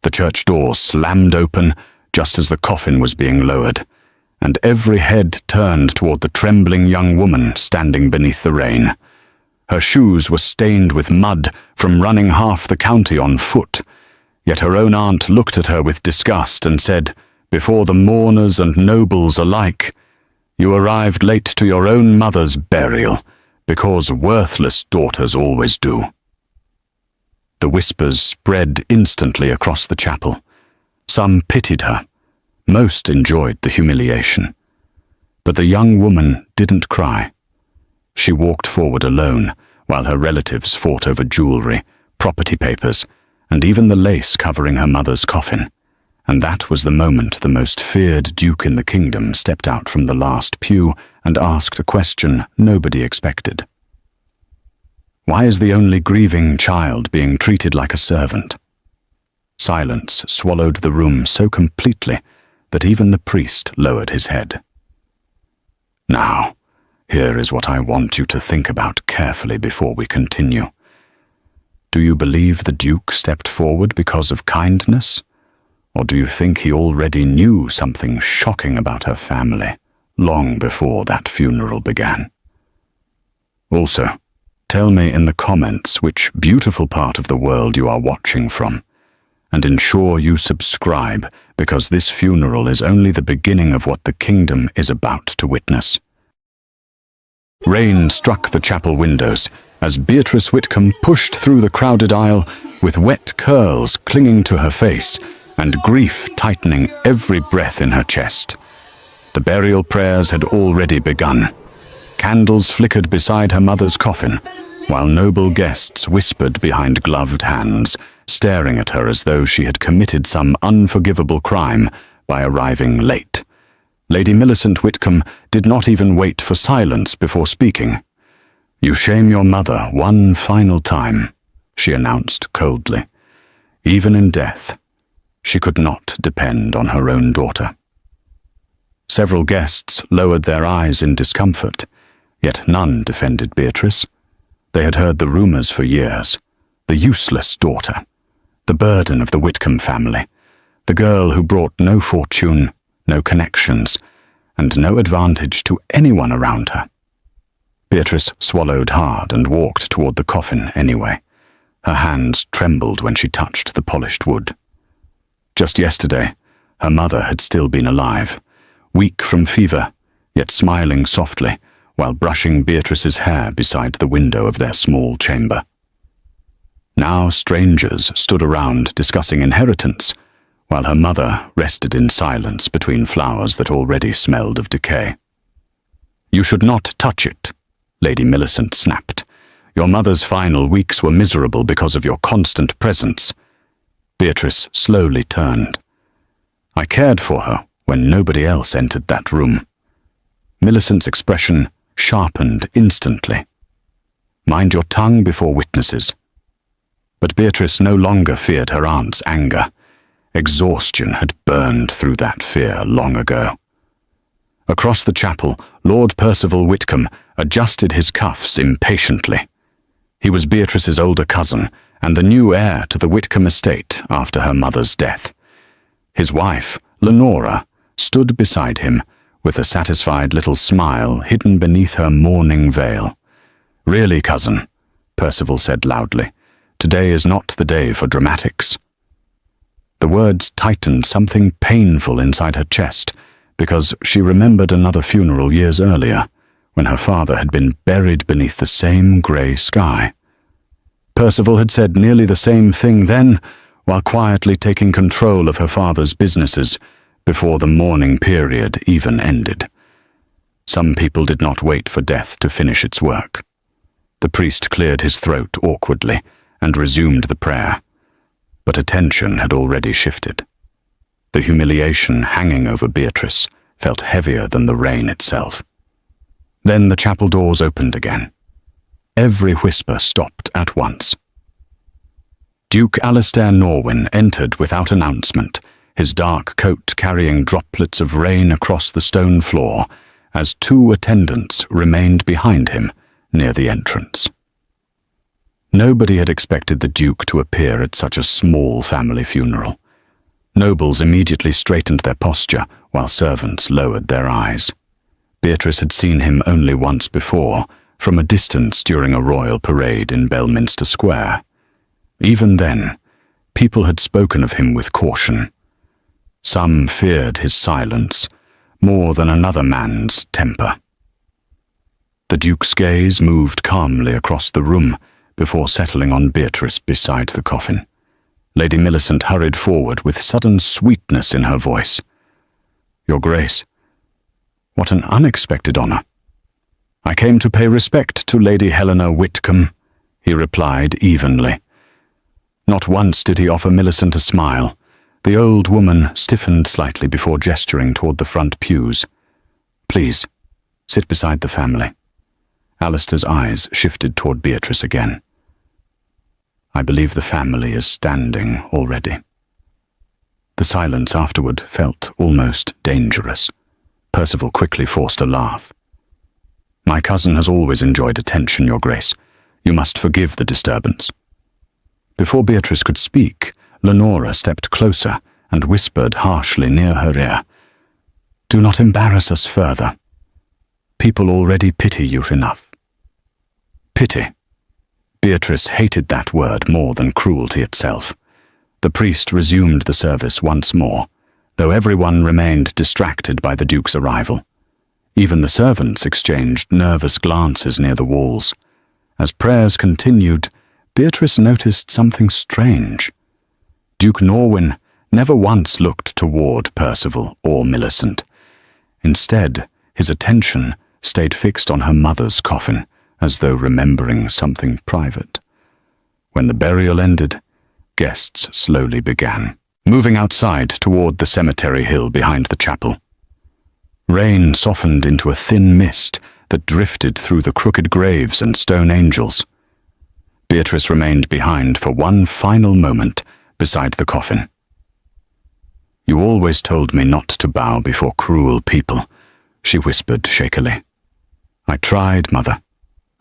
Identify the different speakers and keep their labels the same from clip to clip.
Speaker 1: The church door slammed open just as the coffin was being lowered, and every head turned toward the trembling young woman standing beneath the rain. Her shoes were stained with mud from running half the county on foot, yet her own aunt looked at her with disgust and said, before the mourners and nobles alike, "You arrived late to your own mother's burial, because worthless daughters always do." The whispers spread instantly across the chapel. Some pitied her. Most enjoyed the humiliation. But the young woman didn't cry. She walked forward alone, while her relatives fought over jewelry, property papers, and even the lace covering her mother's coffin. And that was the moment the most feared duke in the kingdom stepped out from the last pew and asked a question nobody expected. Why is the only grieving child being treated like a servant? Silence swallowed the room so completely that even the priest lowered his head. Now, here is what I want you to think about carefully before we continue. Do you believe the Duke stepped forward because of kindness? Or do you think he already knew something shocking about her family long before that funeral began? Also, tell me in the comments which beautiful part of the world you are watching from, and ensure you subscribe because this funeral is only the beginning of what the kingdom is about to witness. Rain struck the chapel windows as Beatrice Whitcomb pushed through the crowded aisle with wet curls clinging to her face and grief tightening every breath in her chest. The burial prayers had already begun. Candles flickered beside her mother's coffin, while noble guests whispered behind gloved hands, staring at her as though she had committed some unforgivable crime by arriving late. Lady Millicent Whitcomb did not even wait for silence before speaking. "You shame your mother one final time," she announced coldly. Even in death, she could not depend on her own daughter. Several guests lowered their eyes in discomfort, yet none defended Beatrice. They had heard the rumors for years. The useless daughter, the burden of the Whitcomb family, the girl who brought no fortune, no connections, and no advantage to anyone around her. Beatrice swallowed hard and walked toward the coffin anyway. Her hands trembled when she touched the polished wood. Just yesterday, her mother had still been alive, weak from fever, yet smiling softly while brushing Beatrice's hair beside the window of their small chamber. Now strangers stood around discussing inheritance, while her mother rested in silence between flowers that already smelled of decay. "You should not touch it," Lady Millicent snapped. "Your mother's final weeks were miserable because of your constant presence." Beatrice slowly turned. "I cared for her when nobody else entered that room." Millicent's expression sharpened instantly. "Mind your tongue before witnesses." But Beatrice no longer feared her aunt's anger. Exhaustion had burned through that fear long ago. Across the chapel, Lord Percival Whitcomb adjusted his cuffs impatiently. He was Beatrice's older cousin and the new heir to the Whitcomb estate after her mother's death. His wife, Lenora, stood beside him with a satisfied little smile hidden beneath her mourning veil. "Really, cousin," Percival said loudly, "today is not the day for dramatics." The words tightened something painful inside her chest because she remembered another funeral years earlier, when her father had been buried beneath the same grey sky. Percival had said nearly the same thing then, while quietly taking control of her father's businesses before the mourning period even ended. Some people did not wait for death to finish its work. The priest cleared his throat awkwardly and resumed the prayer, but attention had already shifted. The humiliation hanging over Beatrice felt heavier than the rain itself. Then the chapel doors opened again. Every whisper stopped at once. Duke Alastair Norwin entered without announcement, his dark coat carrying droplets of rain across the stone floor, as two attendants remained behind him near the entrance. Nobody had expected the Duke to appear at such a small family funeral. Nobles immediately straightened their posture, while servants lowered their eyes. Beatrice had seen him only once before, from a distance during a royal parade in Belminster Square. Even then, people had spoken of him with caution. Some feared his silence more than another man's temper. The Duke's gaze moved calmly across the room before settling on Beatrice beside the coffin. Lady Millicent hurried forward with sudden sweetness in her voice. "Your Grace, what an unexpected honor." "I came to pay respect to Lady Helena Whitcomb," he replied evenly. Not once did he offer Millicent a smile. The old woman stiffened slightly before gesturing toward the front pews. "Please, sit beside the family." Alistair's eyes shifted toward Beatrice again. "I believe the family is standing already." The silence afterward felt almost dangerous. Percival quickly forced a laugh. "My cousin has always enjoyed attention, Your Grace. You must forgive the disturbance." Before Beatrice could speak, Lenora stepped closer and whispered harshly near her ear, "Do not embarrass us further. People already pity you enough." Pity. Beatrice hated that word more than cruelty itself. The priest resumed the service once more, though everyone remained distracted by the Duke's arrival. Even the servants exchanged nervous glances near the walls. As prayers continued, Beatrice noticed something strange. Duke Norwin never once looked toward Percival or Millicent. Instead, his attention stayed fixed on her mother's coffin, as though remembering something private. When the burial ended, guests slowly began, moving outside toward the cemetery hill behind the chapel. Rain softened into a thin mist that drifted through the crooked graves and stone angels. Beatrice remained behind for one final moment beside the coffin. "You always told me not to bow before cruel people," she whispered shakily. "I tried, Mother.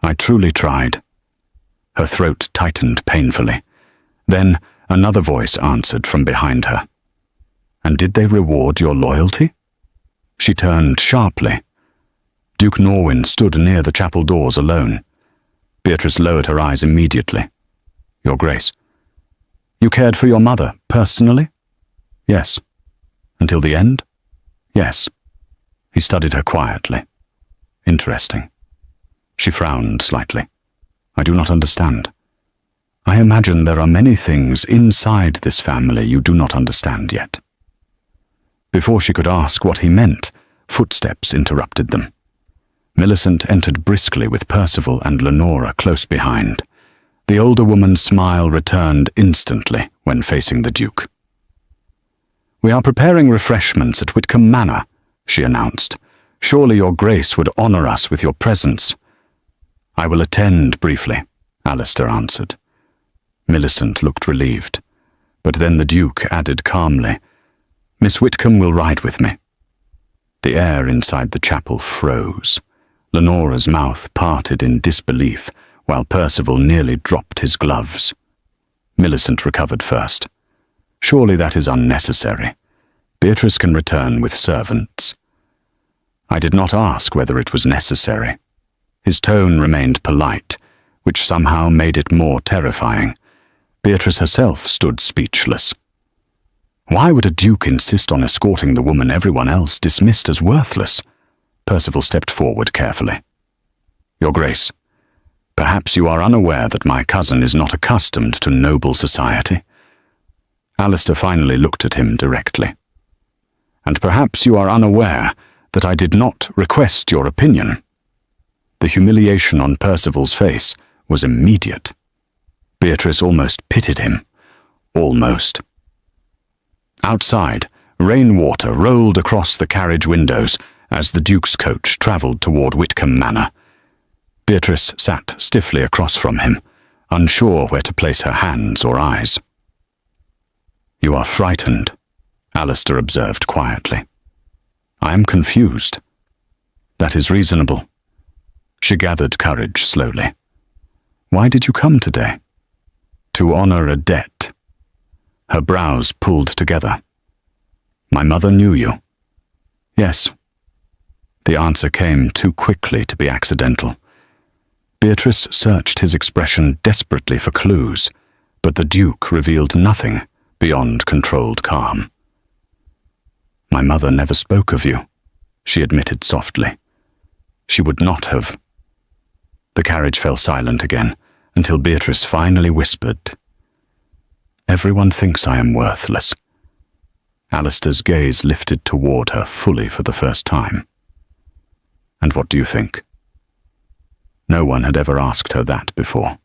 Speaker 1: I truly tried." Her throat tightened painfully. Then another voice answered from behind her. "And did they reward your loyalty?" She turned sharply. Duke Norwin stood near the chapel doors alone. Beatrice lowered her eyes immediately. "Your Grace, you cared for your mother, personally?" "Yes." "Until the end?" "Yes." He studied her quietly. "Interesting." She frowned slightly. "I do not understand." "I imagine there are many things inside this family you do not understand yet." Before she could ask what he meant, footsteps interrupted them. Millicent entered briskly with Percival and Lenora close behind. The older woman's smile returned instantly when facing the Duke. "We are preparing refreshments at Whitcomb Manor," she announced. "Surely your Grace would honor us with your presence." "I will attend briefly," Alistair answered. Millicent looked relieved, but then the Duke added calmly, "Miss Whitcomb will ride with me." The air inside the chapel froze. Lenora's mouth parted in disbelief, while Percival nearly dropped his gloves. Millicent recovered first. "Surely that is unnecessary. Beatrice can return with servants." "I did not ask whether it was necessary." His tone remained polite, which somehow made it more terrifying. Beatrice herself stood speechless. Why would a duke insist on escorting the woman everyone else dismissed as worthless? Percival stepped forward carefully. "Your Grace, perhaps you are unaware that my cousin is not accustomed to noble society." Alistair finally looked at him directly. "And perhaps you are unaware that I did not request your opinion." The humiliation on Percival's face was immediate. Beatrice almost pitied him. Almost. Outside, rainwater rolled across the carriage windows as the Duke's coach travelled toward Whitcomb Manor. Beatrice sat stiffly across from him, unsure where to place her hands or eyes. "You are frightened," Alistair observed quietly. "I am confused." "That is reasonable." She gathered courage slowly. "Why did you come today?" "To honor a debt." Her brows pulled together. My mother knew you. Yes. The answer came too quickly to be accidental. Beatrice searched his expression desperately for clues, but the Duke revealed nothing beyond controlled calm. My mother never spoke of you, she admitted softly. She would not have. The carriage fell silent again, until Beatrice finally whispered, "Everyone thinks I am worthless." Alistair's gaze lifted toward her fully for the first time. "And what do you think?" No one had ever asked her that before.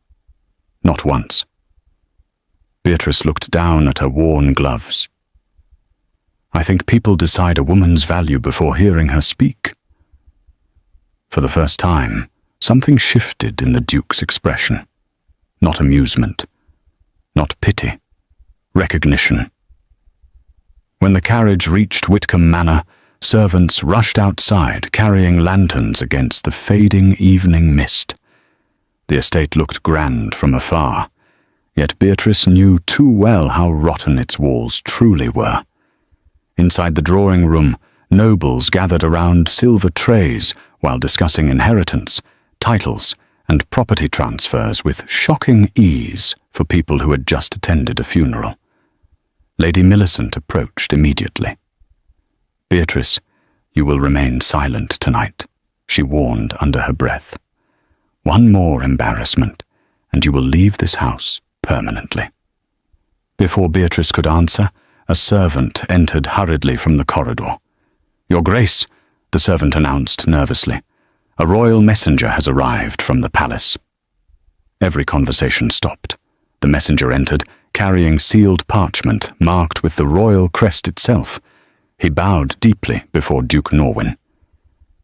Speaker 1: Not once. Beatrice looked down at her worn gloves. "I think people decide a woman's value before hearing her speak." For the first time, something shifted in the Duke's expression. Not amusement, not pity, recognition. When the carriage reached Whitcomb Manor, servants rushed outside carrying lanterns against the fading evening mist. The estate looked grand from afar, yet Beatrice knew too well how rotten its walls truly were. Inside the drawing room, nobles gathered around silver trays while discussing inheritance, titles, and property transfers with shocking ease for people who had just attended a funeral. Lady Millicent approached immediately. "Beatrice, you will remain silent tonight," she warned under her breath. "One more embarrassment, and you will leave this house permanently." Before Beatrice could answer, a servant entered hurriedly from the corridor. "Your Grace," the servant announced nervously, "a royal messenger has arrived from the palace." Every conversation stopped. The messenger entered, carrying sealed parchment marked with the royal crest itself. He bowed deeply before Duke Norwin.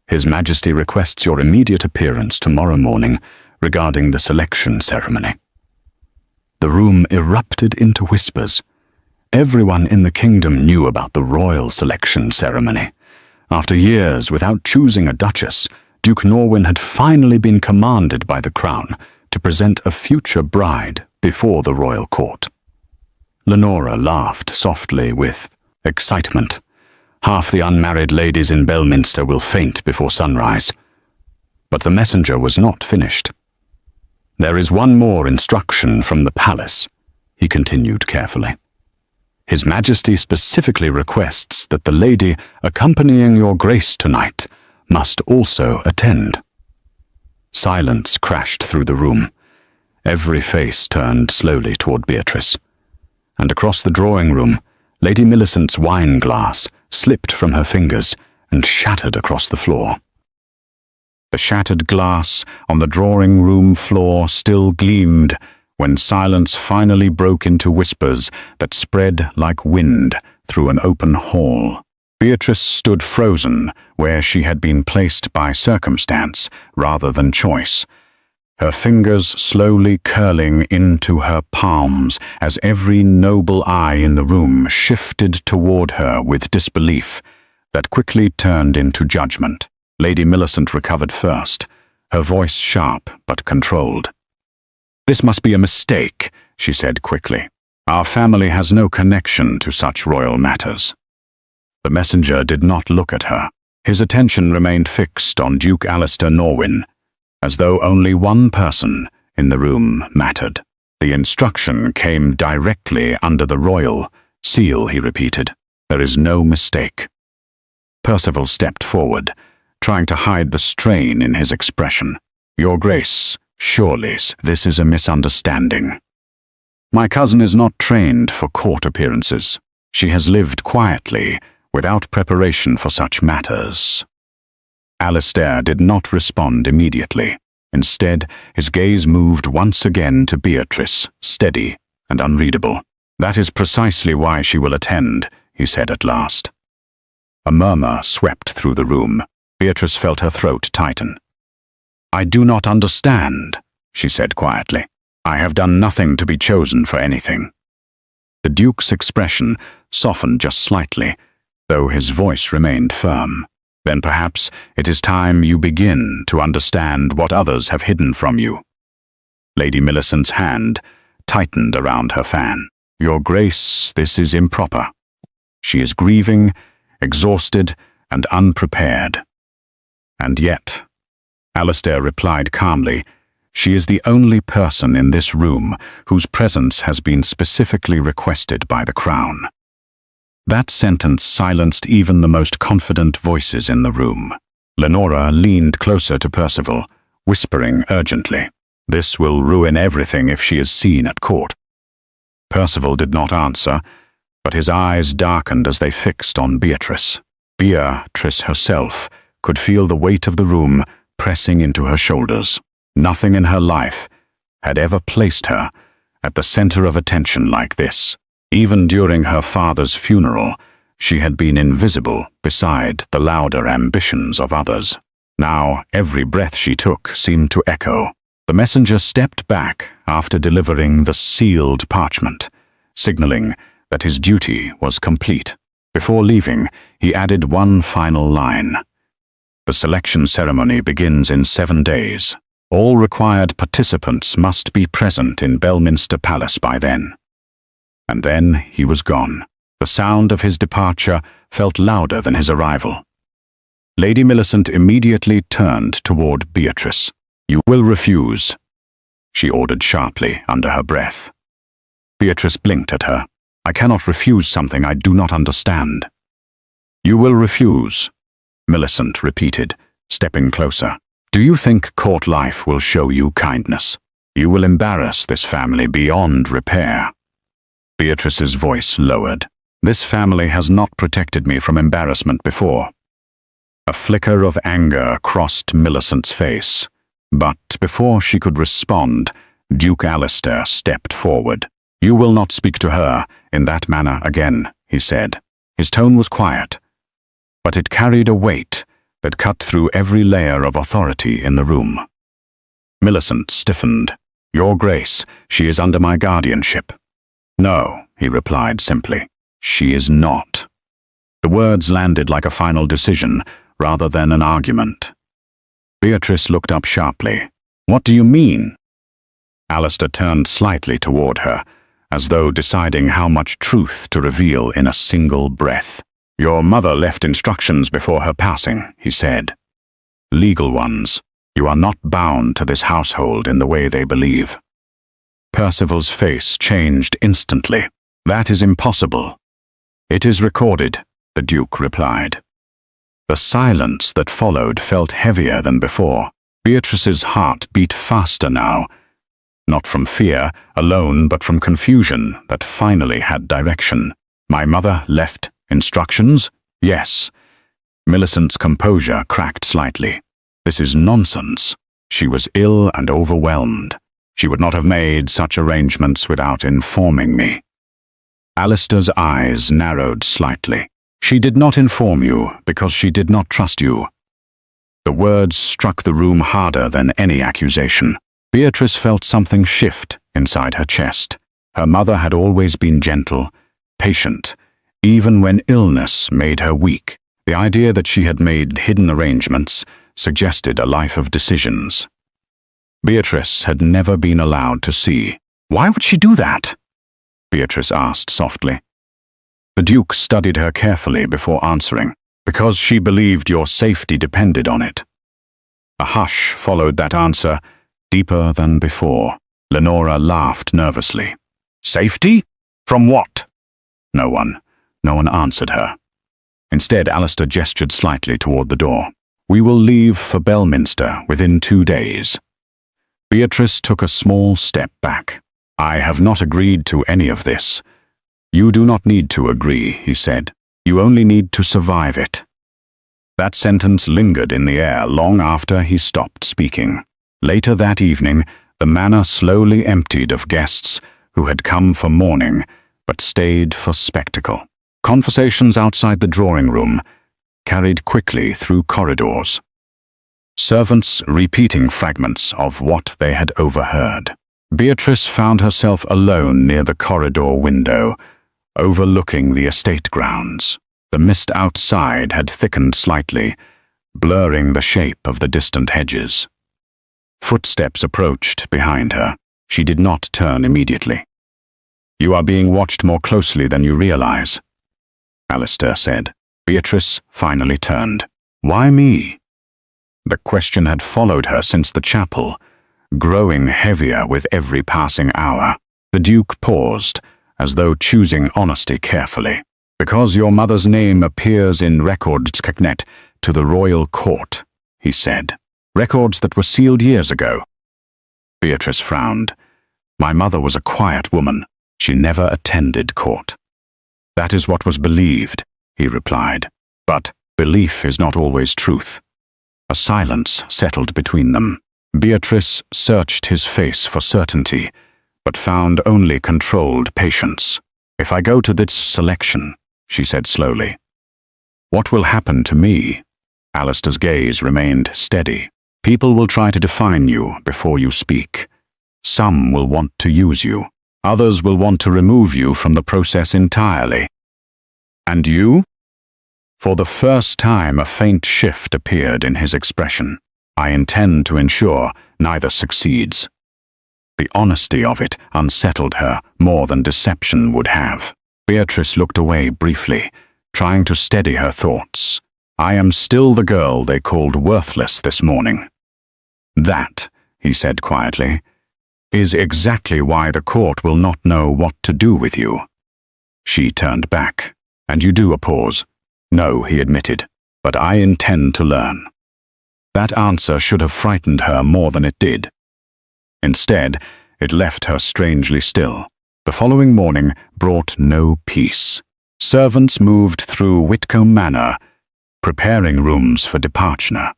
Speaker 1: "His Majesty requests your immediate appearance tomorrow morning regarding the selection ceremony." The room erupted into whispers. Everyone in the kingdom knew about the royal selection ceremony. After years without choosing a duchess, Duke Norwin had finally been commanded by the crown to present a future bride before the royal court. Lenora laughed softly with excitement. "Half the unmarried ladies in Belminster will faint before sunrise." But the messenger was not finished. "There is one more instruction from the palace," he continued carefully. "His Majesty specifically requests that the lady accompanying your Grace tonight must also attend." Silence crashed through the room. Every face turned slowly toward Beatrice. And across the drawing room, Lady Millicent's wine glass slipped from her fingers and shattered across the floor. The shattered glass on the drawing room floor still gleamed when silence finally broke into whispers that spread like wind through an open hall. Beatrice stood frozen where she had been placed by circumstance rather than choice, her fingers slowly curling into her palms as every noble eye in the room shifted toward her with disbelief that quickly turned into judgment. Lady Millicent recovered first, her voice sharp but controlled. "This must be a mistake," she said quickly. "Our family has no connection to such royal matters." The messenger did not look at her. His attention remained fixed on Duke Alistair Norwin, as though only one person in the room mattered. "The instruction came directly under the royal seal," he repeated. "There is no mistake." Percival stepped forward, trying to hide the strain in his expression. "Your Grace, surely this is a misunderstanding. My cousin is not trained for court appearances. She has lived quietly, without preparation for such matters." Alistair did not respond immediately. Instead, his gaze moved once again to Beatrice, steady and unreadable. "That is precisely why she will attend," he said at last. A murmur swept through the room. Beatrice felt her throat tighten. "I do not understand," she said quietly. "I have done nothing to be chosen for anything." The Duke's expression softened just slightly, though his voice remained firm. "Then perhaps it is time you begin to understand what others have hidden from you." Lady Millicent's hand tightened around her fan. "Your Grace, this is improper." She is grieving, exhausted, and unprepared. And yet, Alistair replied calmly, she is the only person in this room whose presence has been specifically requested by the Crown. That sentence silenced even the most confident voices in the room. Lenora leaned closer to Percival, whispering urgently, "This will ruin everything if she is seen at court." Percival did not answer, but his eyes darkened as they fixed on Beatrice. Beatrice herself could feel the weight of the room pressing into her shoulders. Nothing in her life had ever placed her at the center of attention like this. Even during her father's funeral, she had been invisible beside the louder ambitions of others. Now, every breath she took seemed to echo. The messenger stepped back after delivering the sealed parchment, signaling that his duty was complete. Before leaving, he added one final line. The selection ceremony begins in 7 days. All required participants must be present in Belminster Palace by then. And then he was gone. The sound of his departure felt louder than his arrival. Lady Millicent immediately turned toward Beatrice. "You will refuse," she ordered sharply under her breath. Beatrice blinked at her. "I cannot refuse something I do not understand." "You will refuse," Millicent repeated, stepping closer. "Do you think court life will show you kindness? You will embarrass this family beyond repair." Beatrice's voice lowered. "This family has not protected me from embarrassment before." A flicker of anger crossed Millicent's face, but before she could respond, Duke Alistair stepped forward. "You will not speak to her in that manner again," he said. His tone was quiet, but it carried a weight that cut through every layer of authority in the room. Millicent stiffened. "Your Grace, she is under my guardianship." "No," he replied simply. "She is not." The words landed like a final decision, rather than an argument. Beatrice looked up sharply. "What do you mean?" Alistair turned slightly toward her, as though deciding how much truth to reveal in a single breath. "Your mother left instructions before her passing," he said. "Legal ones. You are not bound to this household in the way they believe." Percival's face changed instantly. "That is impossible." "It is recorded," the Duke replied. The silence that followed felt heavier than before. Beatrice's heart beat faster now, not from fear alone, but from confusion that finally had direction. "My mother left instructions?" "Yes." Millicent's composure cracked slightly. "This is nonsense. She was ill and overwhelmed. She would not have made such arrangements without informing me." Alistair's eyes narrowed slightly. "She did not inform you because she did not trust you." The words struck the room harder than any accusation. Beatrice felt something shift inside her chest. Her mother had always been gentle, patient, even when illness made her weak. The idea that she had made hidden arrangements suggested a life of decisions. Beatrice had never been allowed to see. "Why would she do that?" Beatrice asked softly. The Duke studied her carefully before answering. "Because she believed your safety depended on it." A hush followed that answer, deeper than before. Lenora laughed nervously. "Safety? From what?" No one answered her. Instead, Alistair gestured slightly toward the door. "We will leave for Belminster within 2 days." Beatrice took a small step back. "I have not agreed to any of this." "You do not need to agree," he said. "You only need to survive it." That sentence lingered in the air long after he stopped speaking. Later that evening, the manor slowly emptied of guests who had come for mourning but stayed for spectacle. Conversations outside the drawing room carried quickly through corridors, servants repeating fragments of what they had overheard. Beatrice found herself alone near the corridor window, overlooking the estate grounds. The mist outside had thickened slightly, blurring the shape of the distant hedges. Footsteps approached behind her. She did not turn immediately. "You are being watched more closely than you realize." Alistair said. Beatrice finally turned. Why me? The question had followed her since the chapel, growing heavier with every passing hour. The Duke paused, as though choosing honesty carefully. Because your mother's name appears in records connected to the royal court, he said. Records that were sealed years ago. Beatrice frowned. My mother was a quiet woman. She never attended court. That is what was believed, he replied. But belief is not always truth. A silence settled between them. Beatrice searched his face for certainty, but found only controlled patience. If I go to this selection, she said slowly, what will happen to me? Alistair's gaze remained steady. People will try to define you before you speak. Some will want to use you. Others will want to remove you from the process entirely. And you? For the first time, a faint shift appeared in his expression. I intend to ensure neither succeeds. The honesty of it unsettled her more than deception would have. Beatrice looked away briefly, trying to steady her thoughts. I am still the girl they called worthless this morning. That, he said quietly, is exactly why the court will not know what to do with you. She turned back. And you do a pause. No, he admitted, but I intend to learn. That answer should have frightened her more than it did. Instead, it left her strangely still. The following morning brought no peace. Servants moved through Whitcomb Manor, preparing rooms for departure,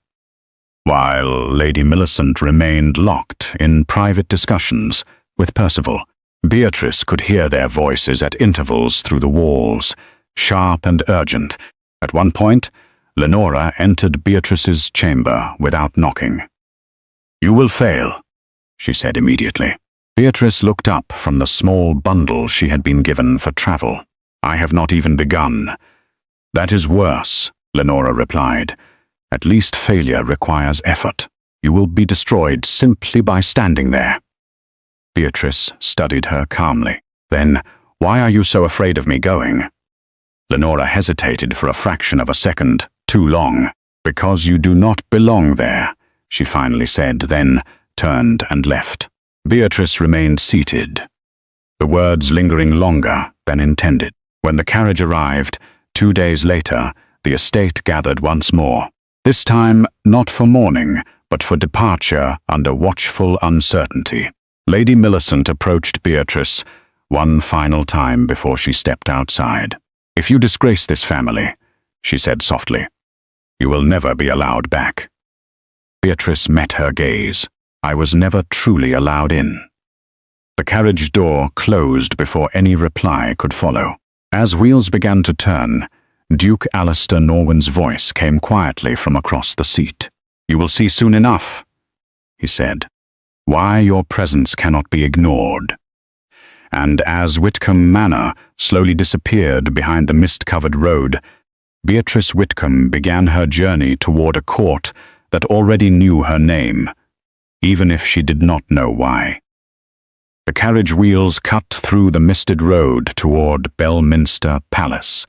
Speaker 1: while Lady Millicent remained locked in private discussions with Percival. Beatrice could hear their voices at intervals through the walls, sharp and urgent. At one point, Lenora entered Beatrice's chamber without knocking. You will fail, she said immediately. Beatrice looked up from the small bundle she had been given for travel. I have not even begun. That is worse, Lenora replied. At least failure requires effort. You will be destroyed simply by standing there. Beatrice studied her calmly. Then, why are you so afraid of me going? Lenora hesitated for a fraction of a second, too long. Because you do not belong there, she finally said, then turned and left. Beatrice remained seated, the words lingering longer than intended. When the carriage arrived, 2 days later, the estate gathered once more. This time, not for mourning, but for departure under watchful uncertainty. Lady Millicent approached Beatrice one final time before she stepped outside. If you disgrace this family, she said softly, you will never be allowed back. Beatrice met her gaze. I was never truly allowed in. The carriage door closed before any reply could follow. As wheels began to turn, Duke Alistair Norwyn's voice came quietly from across the seat. You will see soon enough, he said, why your presence cannot be ignored. And as Whitcomb Manor slowly disappeared behind the mist-covered road, Beatrice Whitcomb began her journey toward a court that already knew her name, even if she did not know why. The carriage wheels cut through the misted road toward Belminster Palace,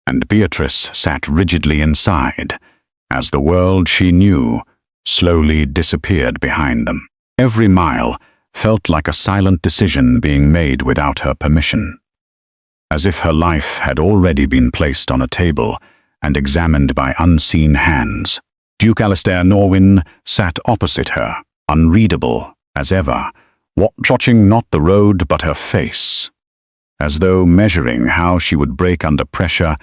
Speaker 1: and Beatrice sat rigidly inside, as the world she knew slowly disappeared behind them. Every mile felt like a silent decision being made without her permission, as if her life had already been placed on a table and examined by unseen hands. Duke Alistair Norwyn sat opposite her, unreadable as ever, watching not the road but her face, as though measuring how she would break under pressure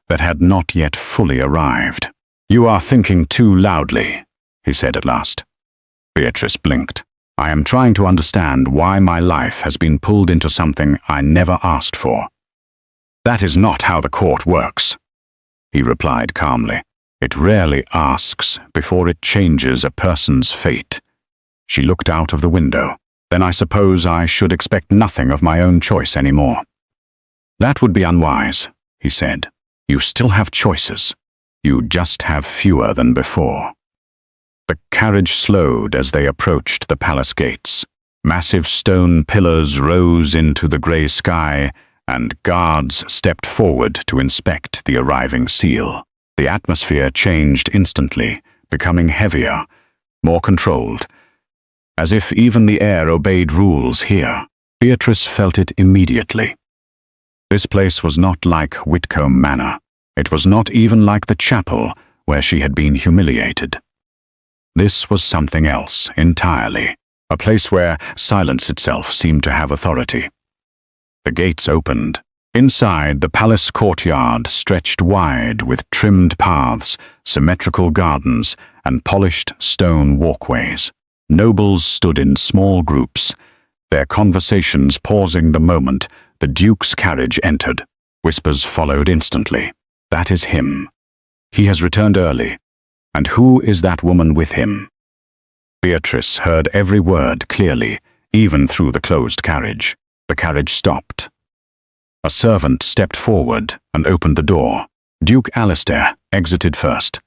Speaker 1: that had not yet fully arrived. You are thinking too loudly, he said at last. Beatrice blinked. I am trying to understand why my life has been pulled into something I never asked for. That is not how the court works, he replied calmly. It rarely asks before it changes a person's fate. She looked out of the window. Then I suppose I should expect nothing of my own choice anymore. That would be unwise, he said. You still have choices. You just have fewer than before. The carriage slowed as they approached the palace gates. Massive stone pillars rose into the grey sky and guards stepped forward to inspect the arriving seal. The atmosphere changed instantly, becoming heavier, more controlled. As if even the air obeyed rules here, Beatrice felt it immediately. This place was not like Whitcomb Manor. It was not even like the chapel where she had been humiliated. This was something else entirely, a place where silence itself seemed to have authority. The gates opened. Inside, the palace courtyard stretched wide with trimmed paths, symmetrical gardens, and polished stone walkways. Nobles stood in small groups, their conversations pausing the moment the Duke's carriage entered. Whispers followed instantly. "That is him. He has returned early. And who is that woman with him?" Beatrice heard every word clearly, even through the closed carriage. The carriage stopped. A servant stepped forward and opened the door. Duke Alistair exited first,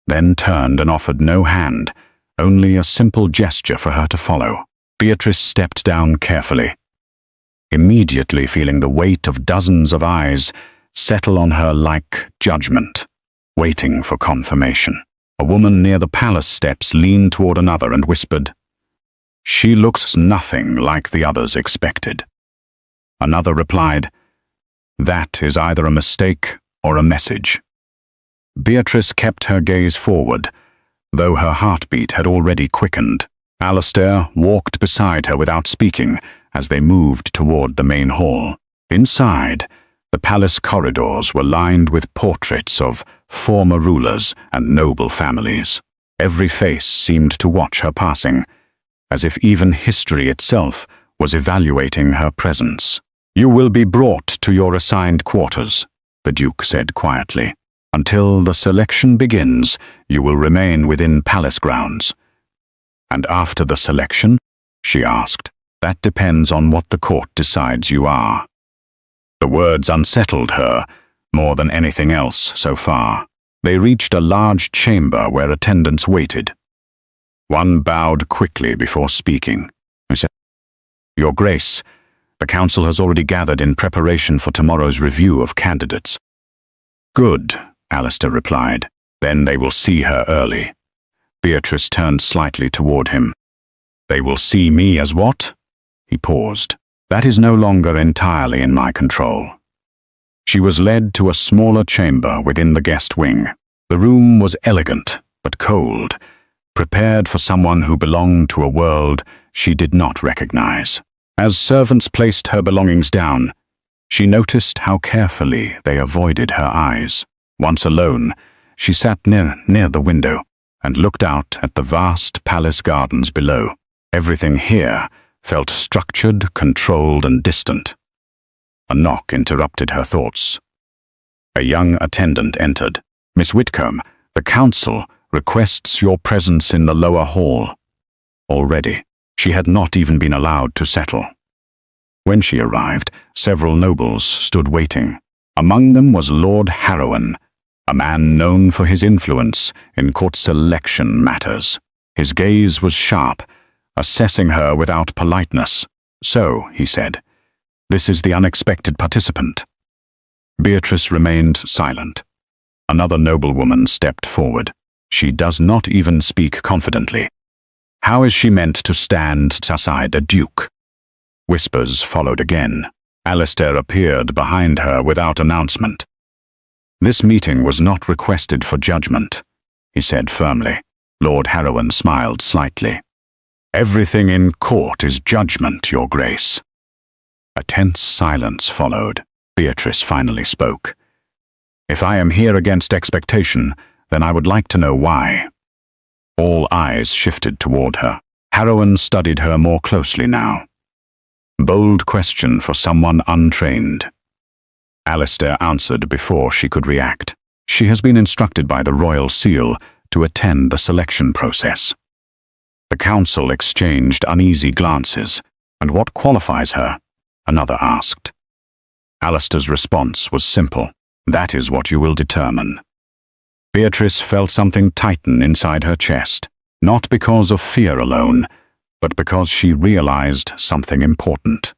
Speaker 1: then turned and offered no hand, only a simple gesture for her to follow. Beatrice stepped down carefully, immediately feeling the weight of dozens of eyes settle on her like judgment, waiting for confirmation. A woman near the palace steps leaned toward another and whispered, "She looks nothing like the others expected." Another replied, "That is either a mistake or a message." Beatrice kept her gaze forward, though her heartbeat had already quickened. Alistair walked beside her without speaking as they moved toward the main hall. Inside, the palace corridors were lined with portraits of former rulers and noble families. Every face seemed to watch her passing, as if even history itself was evaluating her presence. "You will be brought to your assigned quarters," the Duke said quietly. "Until the selection begins, you will remain within palace grounds." "And after the selection?" she asked. "That depends on what the court decides you are." The words unsettled her more than anything else so far. They reached a large chamber where attendants waited. One bowed quickly before speaking. He said, "Your Grace, the council has already gathered in preparation for tomorrow's review of candidates." "Good," Alistair replied. "Then they will see her early." Beatrice turned slightly toward him. "They will see me as what?" He paused. "That is no longer entirely in my control." She was led to a smaller chamber within the guest wing. The room was elegant, but cold, prepared for someone who belonged to a world she did not recognize. As servants placed her belongings down, she noticed how carefully they avoided her eyes. Once alone, she sat near the window and looked out at the vast palace gardens below. Everything here felt structured, controlled, and distant. A knock interrupted her thoughts. A young attendant entered. "Miss Whitcomb, the council requests your presence in the lower hall." Already, she had not even been allowed to settle. When she arrived, several nobles stood waiting. Among them was Lord Harrowan, a man known for his influence in court selection matters. His gaze was sharp, assessing her without politeness. "So," he said, "this is the unexpected participant." Beatrice remained silent. Another noblewoman stepped forward. "She does not even speak confidently. How is she meant to stand aside a duke?" Whispers followed again. Alistair appeared behind her without announcement. "This meeting was not requested for judgment," he said firmly. Lord Harrowan smiled slightly. "Everything in court is judgment, Your Grace." A tense silence followed. Beatrice finally spoke. "If I am here against expectation, then I would like to know why." All eyes shifted toward her. Harrowan studied her more closely now. Bold question for someone untrained. Alistair answered before she could react. "She has been instructed by the royal seal to attend the selection process." The council exchanged uneasy glances. "And what qualifies her?" another asked. Alistair's response was simple. "That is what you will determine." Beatrice felt something tighten inside her chest, not because of fear alone, but because she realized something important.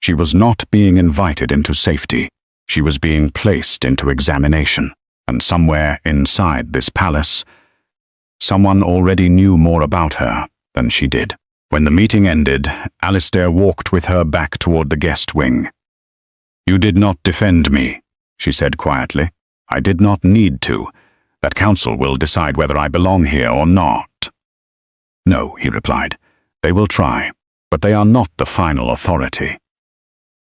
Speaker 1: She was not being invited into safety. She was being placed into examination. And somewhere inside this palace, someone already knew more about her than she did. When the meeting ended, Alistair walked with her back toward the guest wing. "You did not defend me," she said quietly. "I did not need to. That council will decide whether I belong here or not." "No," he replied. "They will try, but they are not the final authority."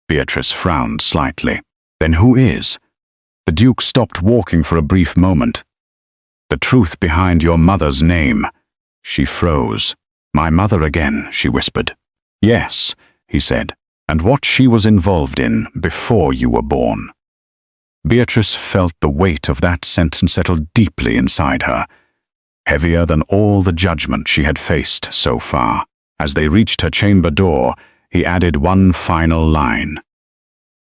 Speaker 1: Beatrice frowned slightly. "Then who is?" The Duke stopped walking for a brief moment. "The truth behind your mother's name." She froze. "My mother again," she whispered. "Yes," he said, "and what she was involved in before you were born." Beatrice felt the weight of that sentence settle deeply inside her, heavier than all the judgment she had faced so far. As they reached her chamber door, he added one final line.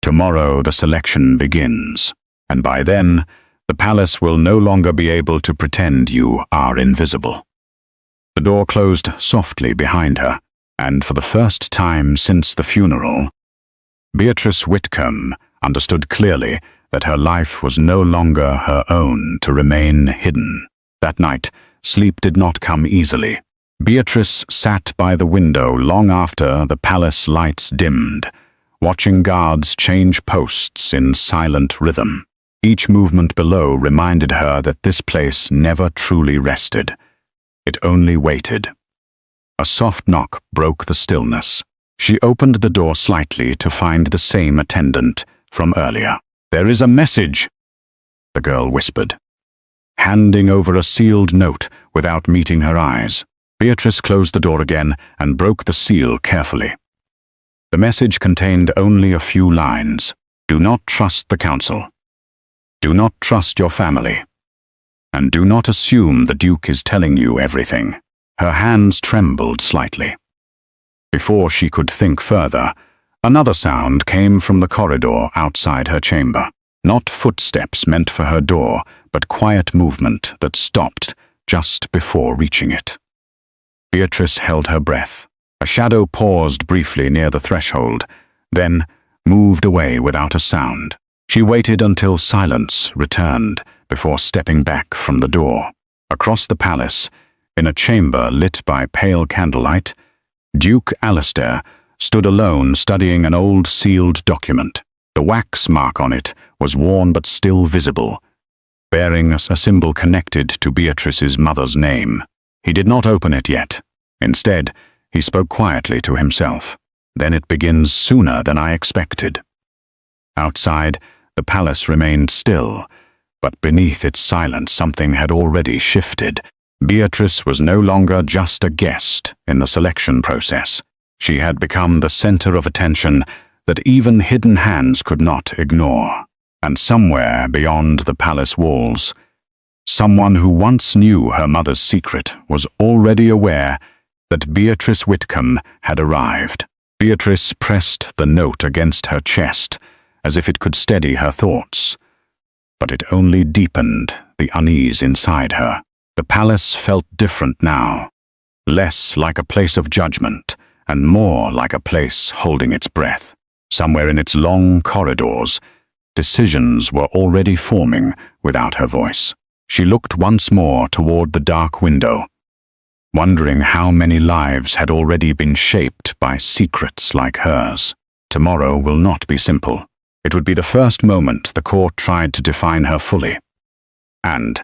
Speaker 1: "Tomorrow the selection begins, and by then, the palace will no longer be able to pretend you are invisible." The door closed softly behind her, and for the first time since the funeral, Beatrice Whitcomb understood clearly that her life was no longer her own to remain hidden. That night, sleep did not come easily. Beatrice sat by the window long after the palace lights dimmed, watching guards change posts in silent rhythm. Each movement below reminded her that this place never truly rested. It only waited. A soft knock broke the stillness. She opened the door slightly to find the same attendant from earlier. "There is a message," the girl whispered, handing over a sealed note without meeting her eyes. Beatrice closed the door again and broke the seal carefully. The message contained only a few lines. "Do not trust the council. Do not trust your family. And do not assume the Duke is telling you everything." Her hands trembled slightly. Before she could think further, another sound came from the corridor outside her chamber. Not footsteps meant for her door, but quiet movement that stopped just before reaching it. Beatrice held her breath. A shadow paused briefly near the threshold, then moved away without a sound. She waited until silence returned before stepping back from the door. Across the palace, in a chamber lit by pale candlelight, Duke Alistair stood alone studying an old sealed document. The wax mark on it was worn but still visible, bearing a symbol connected to Beatrice's mother's name. He did not open it yet. Instead, he spoke quietly to himself. "Then it begins sooner than I expected." Outside, the palace remained still, but beneath its silence something had already shifted. Beatrice was no longer just a guest in the selection process. She had become the center of attention that even hidden hands could not ignore. And somewhere beyond the palace walls, someone who once knew her mother's secret was already aware that Beatrice Whitcomb had arrived. Beatrice pressed the note against her chest, as if it could steady her thoughts. But it only deepened the unease inside her. The palace felt different now, less like a place of judgment, and more like a place holding its breath. Somewhere in its long corridors, decisions were already forming without her voice. She looked once more toward the dark window, wondering how many lives had already been shaped by secrets like hers. Tomorrow will not be simple. It would be the first moment the court tried to define her fully. And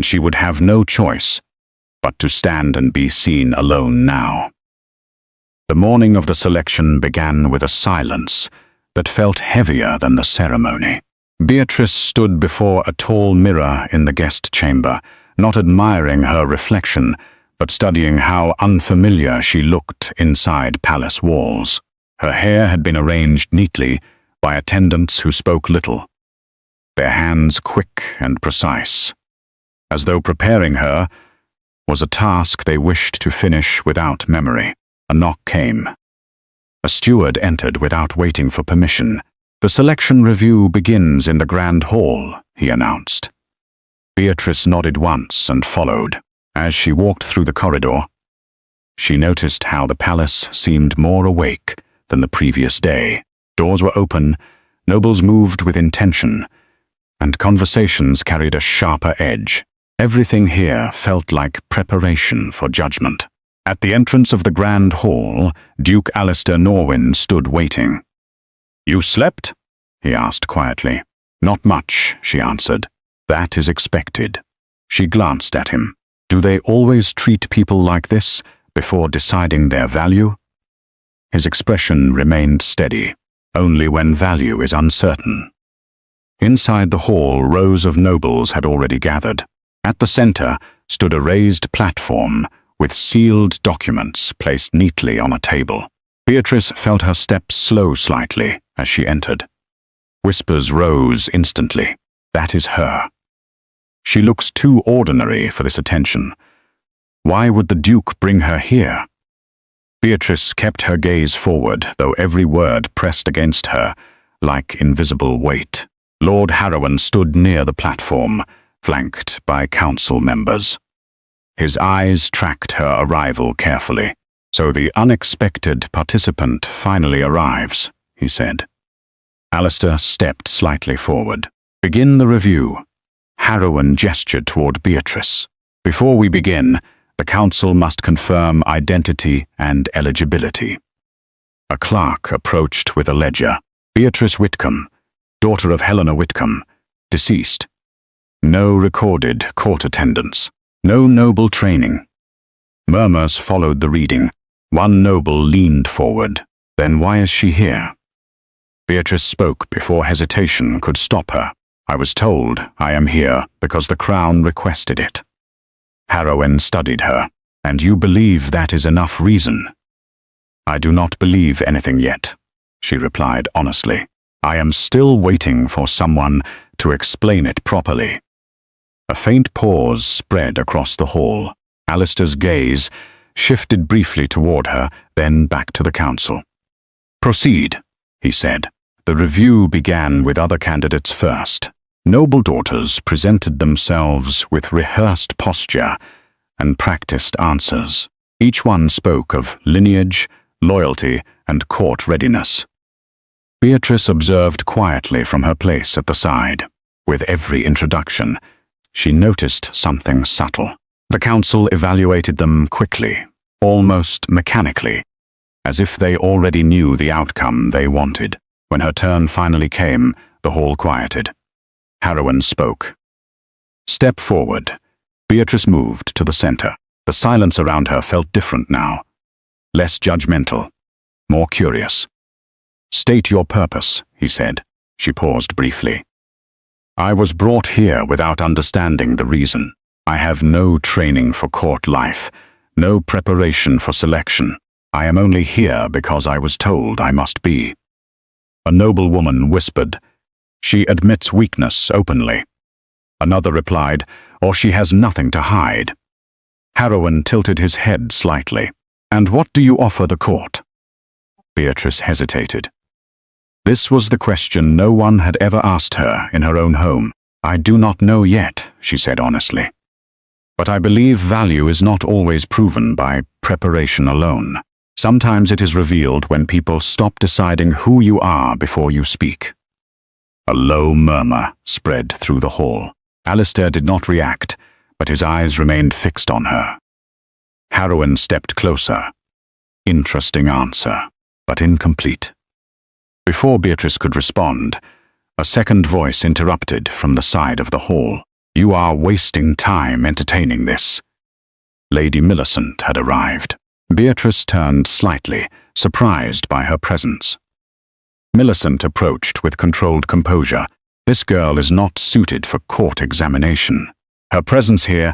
Speaker 1: she would have no choice but to stand and be seen alone now. The morning of the selection began with a silence that felt heavier than the ceremony. Beatrice stood before a tall mirror in the guest chamber, not admiring her reflection, but studying how unfamiliar she looked inside palace walls. Her hair had been arranged neatly by attendants who spoke little, their hands quick and precise, as though preparing her was a task they wished to finish without memory. A knock came. A steward entered without waiting for permission. "The selection review begins in the grand hall," he announced. Beatrice nodded once and followed. As she walked through the corridor, she noticed how the palace seemed more awake than the previous day. Doors were open, nobles moved with intention, and conversations carried a sharper edge. Everything here felt like preparation for judgment. At the entrance of the grand hall, Duke Alistair Norwyn stood waiting. "You slept?" he asked quietly. "Not much," she answered. "That is expected." She glanced at him. "Do they always treat people like this before deciding their value?" His expression remained steady, only when value is uncertain. Inside the hall, rows of nobles had already gathered. At the center stood a raised platform with sealed documents placed neatly on a table. Beatrice felt her steps slow slightly as she entered. Whispers rose instantly. "That is her. She looks too ordinary for this attention. Why would the Duke bring her here?" Beatrice kept her gaze forward, though every word pressed against her like invisible weight. Lord Harrowen stood near the platform, flanked by council members. His eyes tracked her arrival carefully. "So the unexpected participant finally arrives," he said. Alistair stepped slightly forward. "Begin the review." Harrowen gestured toward Beatrice. "Before we begin, the council must confirm identity and eligibility." A clerk approached with a ledger. "Beatrice Whitcomb, daughter of Helena Whitcomb, deceased. No recorded court attendance. No noble training." Murmurs followed the reading. One noble leaned forward. "Then why is she here?" Beatrice spoke before hesitation could stop her. "I was told I am here because the crown requested it." Harrowen studied her. "And you believe that is enough reason?" "I do not believe anything yet," she replied honestly. "I am still waiting for someone to explain it properly." A faint pause spread across the hall. Alistair's gaze shifted briefly toward her, then back to the council. "Proceed," he said. The review began with other candidates first. Noble daughters presented themselves with rehearsed posture and practiced answers. Each one spoke of lineage, loyalty, and court readiness. Beatrice observed quietly from her place at the side. With every introduction, she noticed something subtle. The council evaluated them quickly, almost mechanically, as if they already knew the outcome they wanted. When her turn finally came, the hall quieted. Harrowen spoke. "Step forward." Beatrice moved to the center. The silence around her felt different now. Less judgmental, more curious. "State your purpose," he said. She paused briefly. "I was brought here without understanding the reason. I have no training for court life, no preparation for selection. I am only here because I was told I must be." A noble woman whispered, "She admits weakness openly." Another replied, "Or she has nothing to hide." Harrowen tilted his head slightly. "And what do you offer the court?" Beatrice hesitated. This was the question no one had ever asked her in her own home. "I do not know yet," she said honestly. "But I believe value is not always proven by preparation alone. Sometimes it is revealed when people stop deciding who you are before you speak." A low murmur spread through the hall. Alistair did not react, but his eyes remained fixed on her. Harrowen stepped closer. Interesting answer, but incomplete. Before Beatrice could respond, a second voice interrupted from the side of the hall. "You are wasting time entertaining this." Lady Millicent had arrived. Beatrice turned slightly, surprised by her presence. Millicent approached with controlled composure. "This girl is not suited for court examination. Her presence here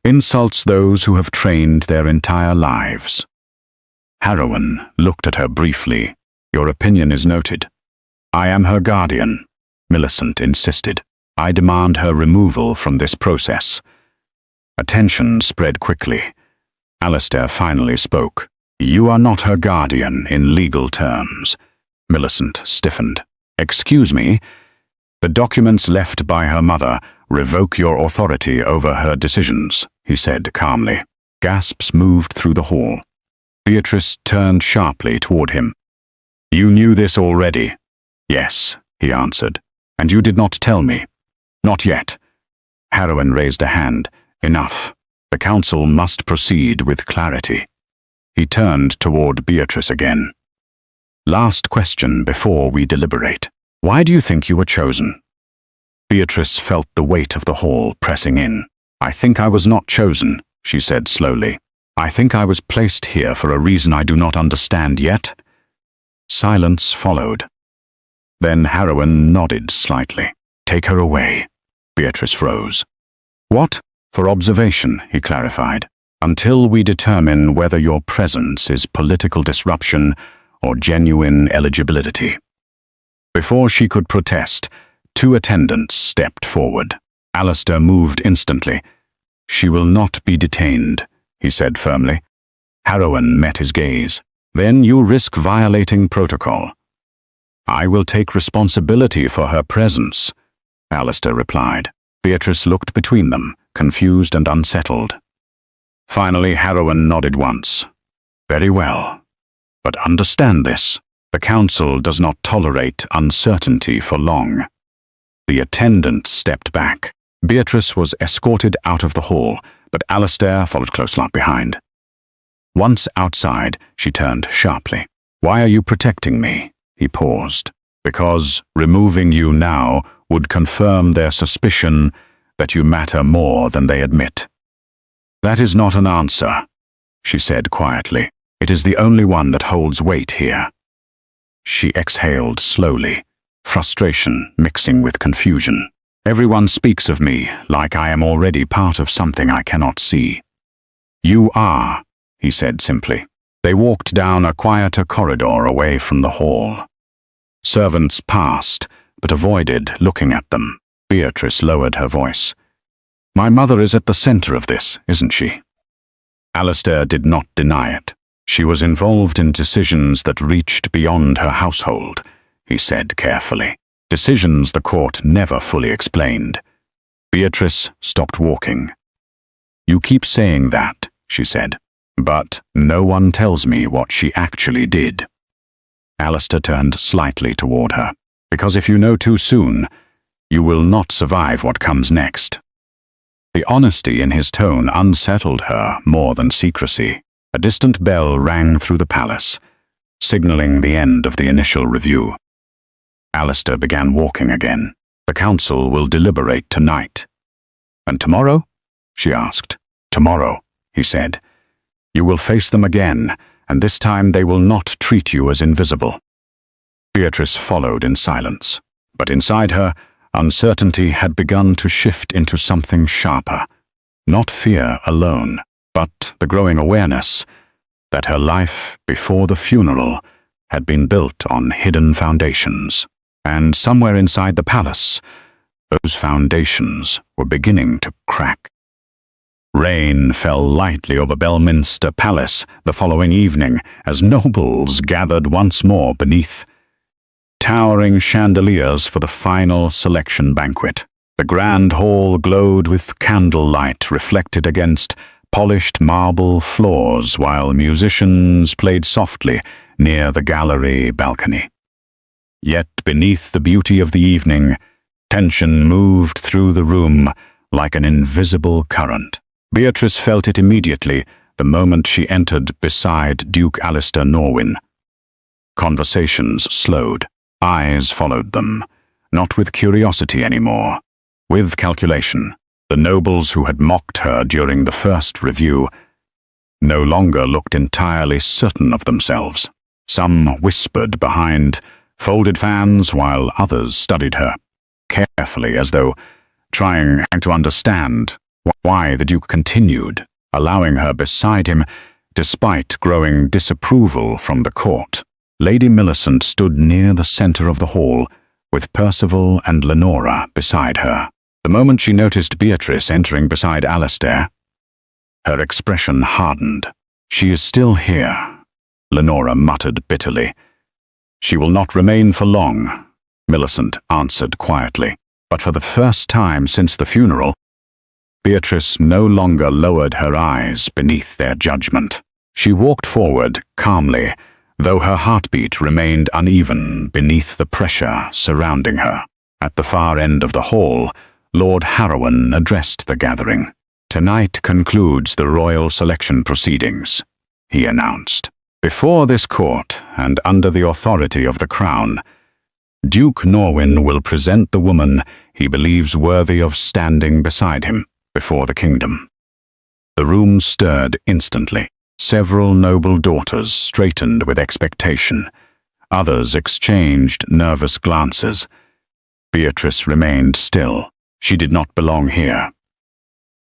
Speaker 1: insults those who have trained their entire lives." Harrowen looked at her briefly. "Your opinion is noted." "I am her guardian," Millicent insisted. "I demand her removal from this process." Attention spread quickly. Alistair finally spoke. "You are not her guardian in legal terms." Millicent stiffened. "Excuse me? The documents left by her mother revoke your authority over her decisions," he said calmly. Gasps moved through the hall. Beatrice turned sharply toward him. "You knew this already," Yes, he answered. And you did not tell me. Not yet. Harrowen raised a hand. Enough. The council must proceed with clarity. He turned toward Beatrice again. Last question before we deliberate. Why do you think you were chosen? Beatrice felt the weight of the hall pressing in. I think I was not chosen, she said slowly. I think I was placed here for a reason I do not understand yet. Silence followed. Then Harrowen nodded slightly. Take her away. Beatrice rose. What? For observation, he clarified. Until we determine whether your presence is political disruption or genuine eligibility. Before she could protest, 2 attendants stepped forward. Alistair moved instantly. She will not be detained, he said firmly. Harrowen met his gaze. Then you risk violating protocol. I will take responsibility for her presence, Alistair replied. Beatrice looked between them, confused and unsettled. Finally, Harrowen nodded once. Very well. But understand this. The council does not tolerate uncertainty for long. The attendant stepped back. Beatrice was escorted out of the hall, but Alistair followed closely behind. Once outside, she turned sharply. Why are you protecting me? He paused. Because removing you now would confirm their suspicion that you matter more than they admit. That is not an answer, she said quietly. It is the only one that holds weight here. She exhaled slowly, frustration mixing with confusion. Everyone speaks of me like I am already part of something I cannot see. You are, he said simply. They walked down a quieter corridor away from the hall. Servants passed, but avoided looking at them. Beatrice lowered her voice. My mother is at the center of this, isn't she? Alistair did not deny it. She was involved in decisions that reached beyond her household, he said carefully. Decisions the court never fully explained. Beatrice stopped walking. You keep saying that, she said, but no one tells me what she actually did. Alistair turned slightly toward her. Because if you know too soon, you will not survive what comes next. The honesty in his tone unsettled her more than secrecy. A distant bell rang through the palace, signaling the end of the initial review. Alistair began walking again. The council will deliberate tonight. And tomorrow? She asked. Tomorrow, he said. You will face them again, and this time they will not treat you as invisible. Beatrice followed in silence, but inside her, uncertainty had begun to shift into something sharper. Not fear alone, but the growing awareness that her life before the funeral had been built on hidden foundations. And somewhere inside the palace, those foundations were beginning to crack. Rain fell lightly over Belminster Palace the following evening as nobles gathered once more beneath towering chandeliers for the final selection banquet. The grand hall glowed with candlelight reflected against polished marble floors while musicians played softly near the gallery balcony. Yet beneath the beauty of the evening, tension moved through the room like an invisible current. Beatrice felt it immediately the moment she entered beside Duke Alistair Norwyn. Conversations slowed. Eyes followed them, not with curiosity anymore, with calculation. The nobles who had mocked her during the first review no longer looked entirely certain of themselves. Some whispered behind folded fans while others studied her carefully as though trying to understand why the Duke continued, allowing her beside him despite growing disapproval from the court. Lady Millicent stood near the center of the hall, with Percival and Lenora beside her. The moment she noticed Beatrice entering beside Alistair, her expression hardened. She is still here, Lenora muttered bitterly. She will not remain for long, Millicent answered quietly. But for the first time since the funeral, Beatrice no longer lowered her eyes beneath their judgment. She walked forward calmly, though her heartbeat remained uneven beneath the pressure surrounding her. At the far end of the hall, Lord Harrowan addressed the gathering. "Tonight concludes the royal selection proceedings," he announced. "Before this court, and under the authority of the crown, Duke Norwin will present the woman he believes worthy of standing beside him before the kingdom." The room stirred instantly. Several noble daughters straightened with expectation. Others exchanged nervous glances. Beatrice remained still. She did not belong here.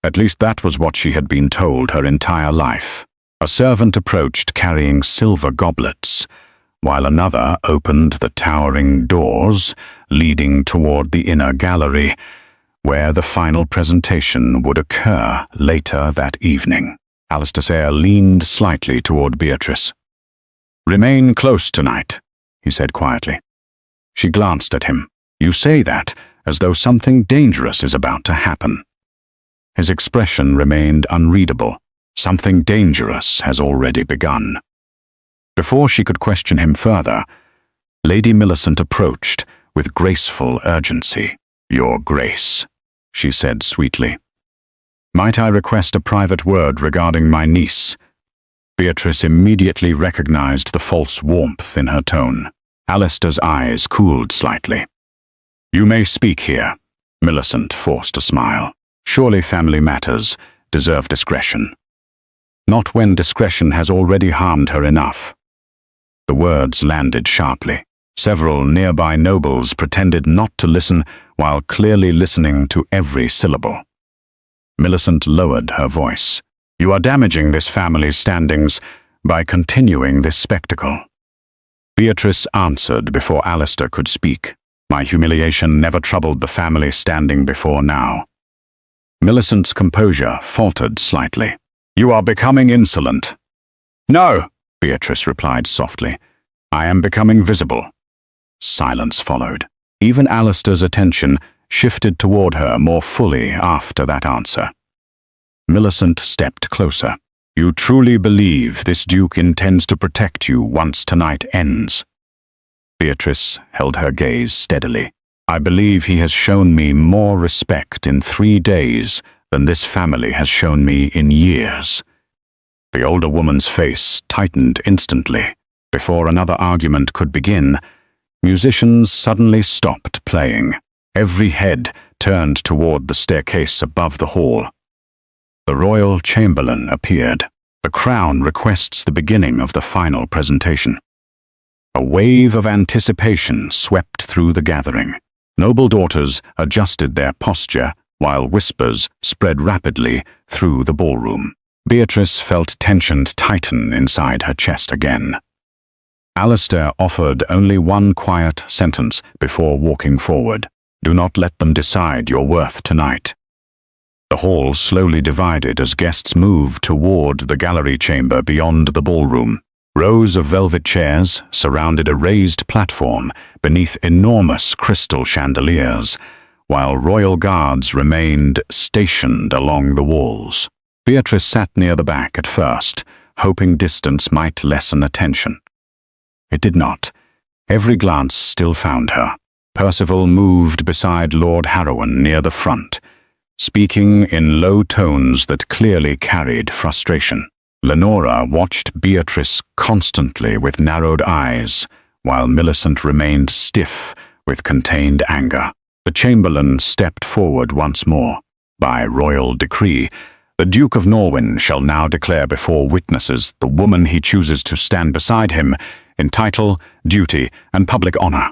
Speaker 1: At least that was what she had been told her entire life. A servant approached carrying silver goblets, while another opened the towering doors leading toward the inner gallery, where the final presentation would occur later that evening. Alistair leaned slightly toward Beatrice. "Remain close tonight," he said quietly. She glanced at him. "You say that as though something dangerous is about to happen." His expression remained unreadable. Something dangerous has already begun. Before she could question him further, Lady Millicent approached with graceful urgency. "Your Grace," she said sweetly, "might I request a private word regarding my niece?" Beatrice immediately recognized the false warmth in her tone. Alistair's eyes cooled slightly. "You may speak here." Millicent forced a smile. "Surely family matters deserve discretion." "Not when discretion has already harmed her enough." The words landed sharply. Several nearby nobles pretended not to listen while clearly listening to every syllable. Millicent lowered her voice. "You are damaging this family's standings by continuing this spectacle." Beatrice answered before Alistair could speak. "My humiliation never troubled the family standing before now." Millicent's composure faltered slightly. "You are becoming insolent." "No," Beatrice replied softly. "I am becoming visible." Silence followed. Even Alistair's attention shifted toward her more fully after that answer. Millicent stepped closer. "You truly believe this Duke intends to protect you once tonight ends?" Beatrice held her gaze steadily. "I believe he has shown me more respect in 3 days than this family has shown me in years." The older woman's face tightened instantly. Before another argument could begin, musicians suddenly stopped playing. Every head turned toward the staircase above the hall. The royal chamberlain appeared. "The crown requests the beginning of the final presentation." A wave of anticipation swept through the gathering. Noble daughters adjusted their posture while whispers spread rapidly through the ballroom. Beatrice felt tension tighten inside her chest again. Alistair offered only one quiet sentence before walking forward. "Do not let them decide your worth tonight." The hall slowly divided as guests moved toward the gallery chamber beyond the ballroom. Rows of velvet chairs surrounded a raised platform beneath enormous crystal chandeliers, while royal guards remained stationed along the walls. Beatrice sat near the back at first, hoping distance might lessen attention. It did not. Every glance still found her. Percival moved beside Lord Harrowan near the front, speaking in low tones that clearly carried frustration. Lenora watched Beatrice constantly with narrowed eyes, while Millicent remained stiff with contained anger. The chamberlain stepped forward once more. "By royal decree, the Duke of Norwin shall now declare before witnesses the woman he chooses to stand beside him in title, duty, and public honor."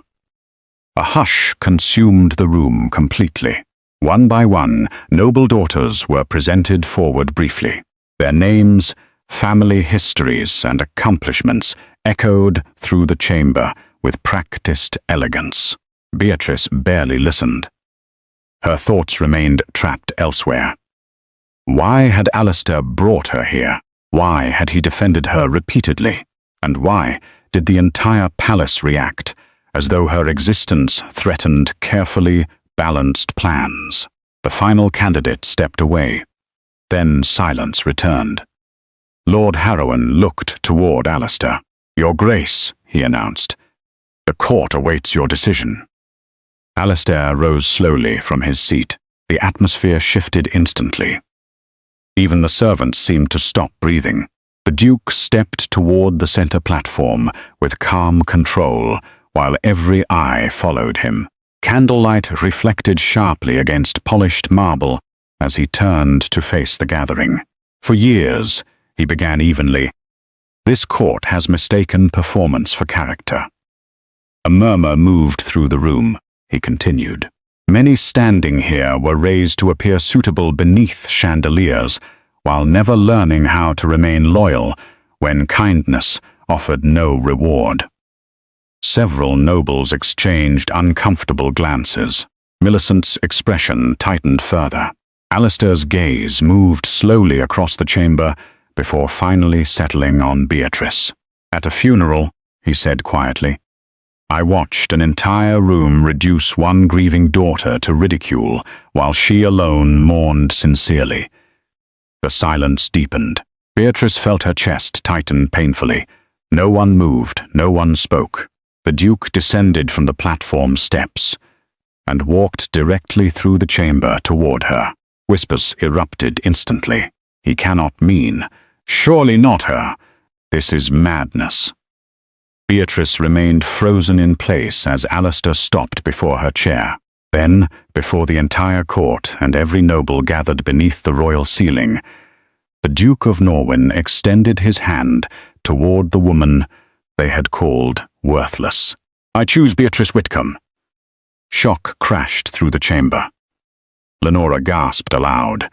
Speaker 1: A hush consumed the room completely. One by one, noble daughters were presented forward briefly. Their names, family histories, and accomplishments echoed through the chamber with practiced elegance. Beatrice barely listened. Her thoughts remained trapped elsewhere. Why had Alistair brought her here? Why had he defended her repeatedly? And why did the entire palace react, as though her existence threatened carefully balanced plans? The final candidate stepped away. Then silence returned. Lord Harrowan looked toward Alistair. "Your Grace," he announced, "the court awaits your decision." Alistair rose slowly from his seat. The atmosphere shifted instantly. Even the servants seemed to stop breathing. The Duke stepped toward the center platform with calm control, while every eye followed him. Candlelight reflected sharply against polished marble as he turned to face the gathering. "For years," he began evenly, "this court has mistaken performance for character." A murmur moved through the room. He continued. "Many standing here were raised to appear suitable beneath chandeliers, while never learning how to remain loyal when kindness offered no reward." Several nobles exchanged uncomfortable glances. Millicent's expression tightened further. Alistair's gaze moved slowly across the chamber before finally settling on Beatrice. "At a funeral," he said quietly, "I watched an entire room reduce one grieving daughter to ridicule while she alone mourned sincerely." The silence deepened. Beatrice felt her chest tighten painfully. No one moved, no one spoke. The Duke descended from the platform steps and walked directly through the chamber toward her. Whispers erupted instantly. "He cannot mean. Surely not her. This is madness." Beatrice remained frozen in place as Alistair stopped before her chair. Then, before the entire court and every noble gathered beneath the royal ceiling, the Duke of Norwin extended his hand toward the woman they had called worthless. "I choose Beatrice Whitcomb." Shock crashed through the chamber. Lenora gasped aloud.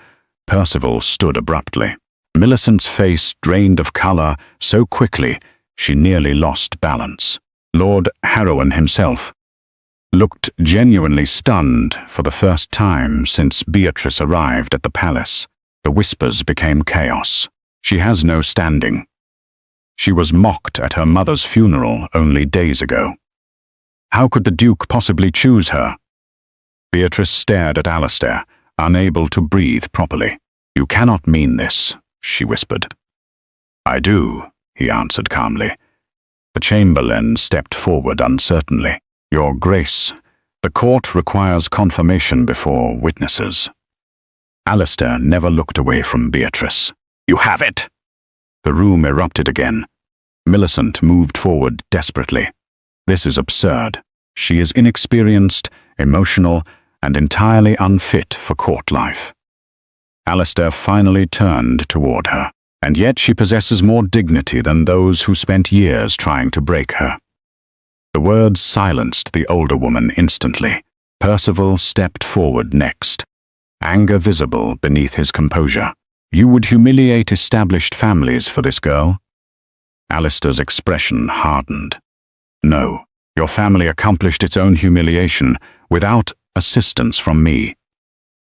Speaker 1: Percival stood abruptly. Millicent's face drained of color so quickly she nearly lost balance. Lord Harrowan himself looked genuinely stunned for the first time since Beatrice arrived at the palace. The whispers became chaos. "She has no standing. She was mocked at her mother's funeral only days ago. How could the Duke possibly choose her?" Beatrice stared at Alistair, unable to breathe properly. "You cannot mean this," she whispered. "I do," he answered calmly. The chamberlain stepped forward uncertainly. "Your Grace, the court requires confirmation before witnesses." Alistair never looked away from Beatrice. "You have it!" The room erupted again. Millicent moved forward desperately. "This is absurd. She is inexperienced, emotional, and entirely unfit for court life." Alistair finally turned toward her. "And yet she possesses more dignity than those who spent years trying to break her." The words silenced the older woman instantly. Percival stepped forward next, anger visible beneath his composure. "You would humiliate established families for this girl?" Alistair's expression hardened. "No, your family accomplished its own humiliation without assistance from me."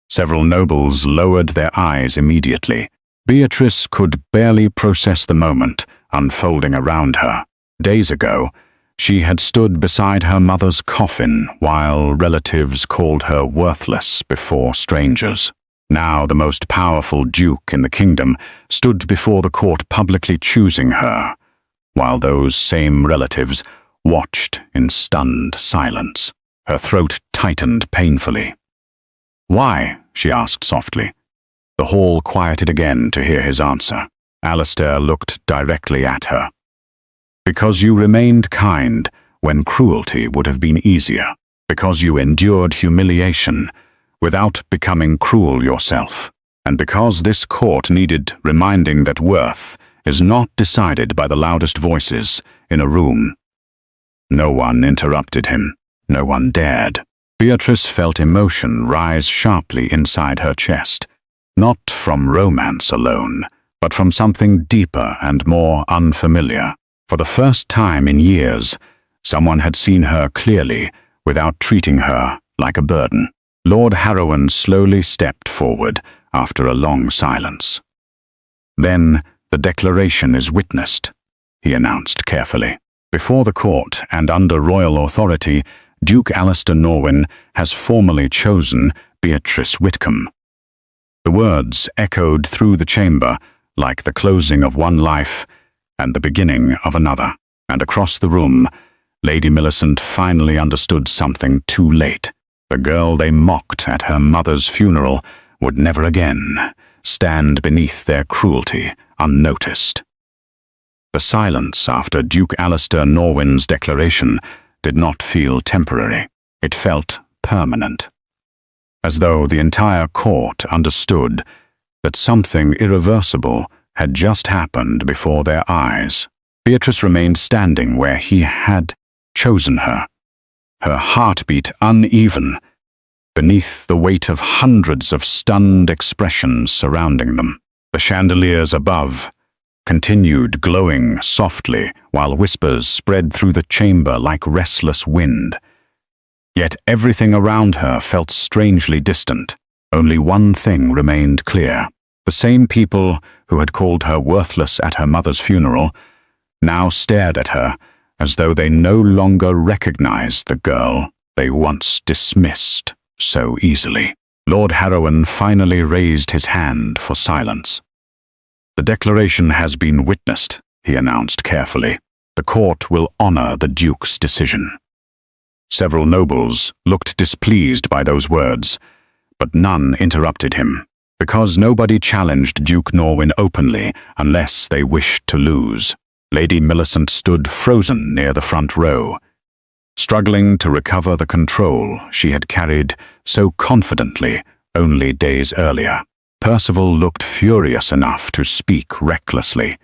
Speaker 1: Several nobles lowered their eyes immediately. Beatrice could barely process the moment unfolding around her. Days ago, she had stood beside her mother's coffin while relatives called her worthless before strangers. Now the most powerful duke in the kingdom stood before the court publicly choosing her, while those same relatives watched in stunned silence. Her throat tightened painfully. "Why?" she asked softly. The hall quieted again to hear his answer. Alistair looked directly at her. "Because you remained kind when cruelty would have been easier. Because you endured humiliation without becoming cruel yourself. And because this court needed reminding that worth is not decided by the loudest voices in a room." No one interrupted him. No one dared. Beatrice felt emotion rise sharply inside her chest, not from romance alone, but from something deeper and more unfamiliar. For the first time in years, someone had seen her clearly without treating her like a burden. Lord Harrowan slowly stepped forward after a long silence. "Then the declaration is witnessed," he announced carefully. "Before the court and under royal authority, Duke Alistair Norwin has formally chosen Beatrice Whitcomb." The words echoed through the chamber like the closing of one life and the beginning of another. And across the room, Lady Millicent finally understood something too late. The girl they mocked at her mother's funeral would never again stand beneath their cruelty unnoticed. The silence after Duke Alistair Norwyn's declaration did not feel temporary. It felt permanent, as though the entire court understood that something irreversible had just happened before their eyes. Beatrice remained standing where he had chosen her, her heartbeat uneven, beneath the weight of hundreds of stunned expressions surrounding them. The chandeliers above continued glowing softly, while whispers spread through the chamber like restless wind. Yet everything around her felt strangely distant. Only one thing remained clear. The same people who had called her worthless at her mother's funeral now stared at her as though they no longer recognized the girl they once dismissed so easily. Lord Harrowan finally raised his hand for silence. "The declaration has been witnessed," he announced carefully. "The court will honor the Duke's decision." Several nobles looked displeased by those words, but none interrupted him, because nobody challenged Duke Norwyn openly unless they wished to lose. Lady Millicent stood frozen near the front row, struggling to recover the control she had carried so confidently only days earlier. Percival looked furious enough to speak recklessly,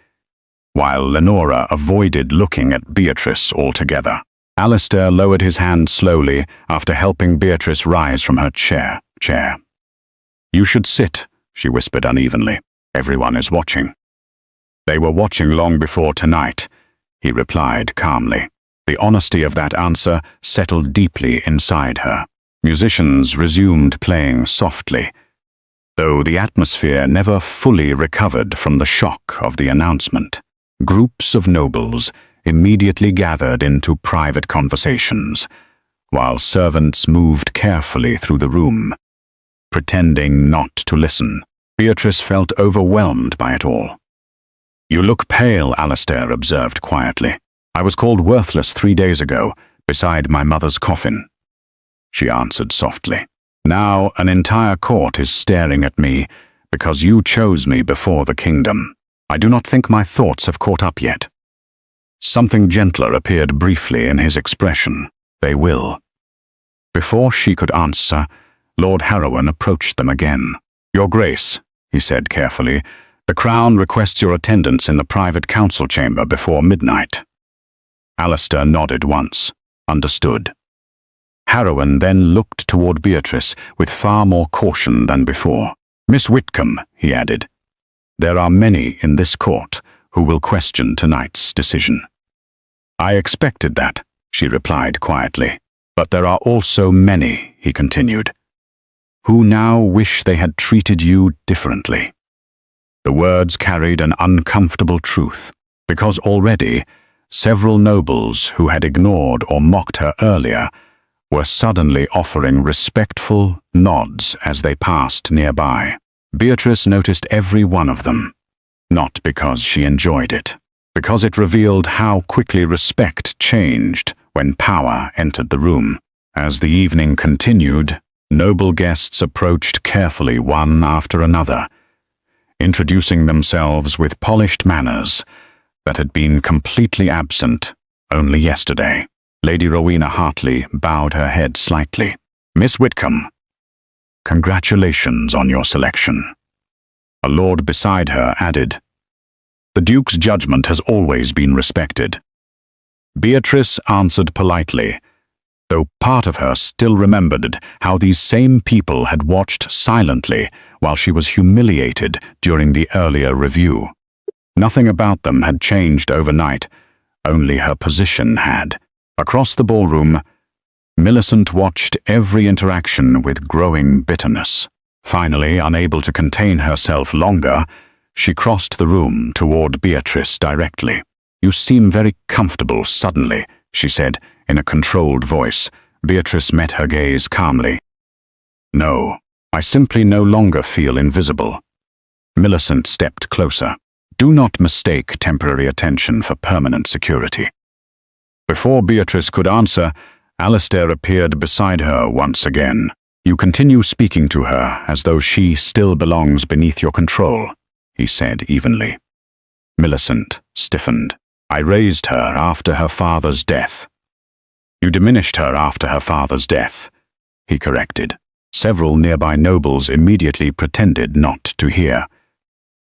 Speaker 1: while Lenora avoided looking at Beatrice altogether. Alistair lowered his hand slowly after helping Beatrice rise from her chair. "You should sit," she whispered unevenly. "Everyone is watching." "They were watching long before tonight," he replied calmly. The honesty of that answer settled deeply inside her. Musicians resumed playing softly, though the atmosphere never fully recovered from the shock of the announcement. Groups of nobles immediately gathered into private conversations, while servants moved carefully through the room, pretending not to listen. Beatrice felt overwhelmed by it all. "You look pale," Alistair observed quietly. "I was called worthless 3 days ago, beside my mother's coffin," she answered softly. "Now an entire court is staring at me because you chose me before the kingdom. I do not think my thoughts have caught up yet." Something gentler appeared briefly in his expression. "They will." Before she could answer, Lord Harrowan approached them again. "Your Grace," he said carefully, "the Crown requests your attendance in the private council chamber before midnight." Alistair nodded once, understood. Harrowan then looked toward Beatrice with far more caution than before. "Miss Whitcomb," he added, "there are many in this court who will question tonight's decision." "I expected that," she replied quietly. "But there are also many," he continued, "who now wish they had treated you differently." The words carried an uncomfortable truth, because already several nobles who had ignored or mocked her earlier were suddenly offering respectful nods as they passed nearby. Beatrice noticed every one of them, not because she enjoyed it, because it revealed how quickly respect changed when power entered the room. As the evening continued, noble guests approached carefully one after another, introducing themselves with polished manners that had been completely absent only yesterday. Lady Rowena Hartley bowed her head slightly. "Miss Whitcomb, congratulations on your selection." A lord beside her added, "The Duke's judgment has always been respected." Beatrice answered politely, though part of her still remembered how these same people had watched silently while she was humiliated during the earlier review. Nothing about them had changed overnight, only her position had. Across the ballroom, Millicent watched every interaction with growing bitterness. Finally, unable to contain herself longer, she crossed the room toward Beatrice directly. "You seem very comfortable suddenly," she said in a controlled voice. Beatrice met her gaze calmly. "No, I simply no longer feel invisible." Millicent stepped closer. "Do not mistake temporary attention for permanent security. Before Beatrice could answer, Alistair appeared beside her once again. "You continue speaking to her as though she still belongs beneath your control," he said evenly. Millicent stiffened. "I raised her after her father's death." "You diminished her after her father's death," he corrected. Several nearby nobles immediately pretended not to hear.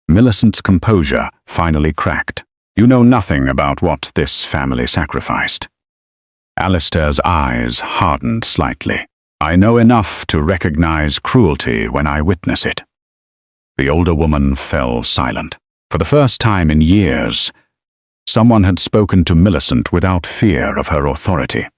Speaker 1: Millicent's composure finally cracked. "You know nothing about what this family sacrificed." Alistair's eyes hardened slightly. "I know enough to recognize cruelty when I witness it." The older woman fell silent. For the first time in years, someone had spoken to Millicent without fear of her authority.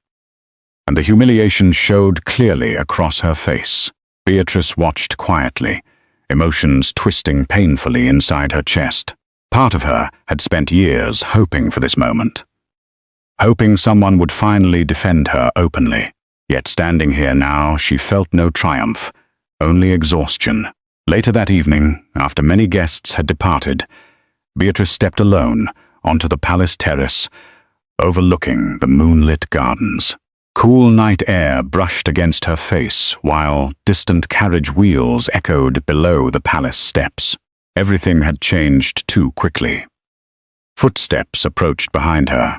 Speaker 1: And the humiliation showed clearly across her face. Beatrice watched quietly, emotions twisting painfully inside her chest. Part of her had spent years hoping for this moment, hoping someone would finally defend her openly. Yet standing here now, she felt no triumph, only exhaustion. Later that evening, after many guests had departed, Beatrice stepped alone onto the palace terrace, overlooking the moonlit gardens. Cool night air brushed against her face, while distant carriage wheels echoed below the palace steps. Everything had changed too quickly. Footsteps approached behind her.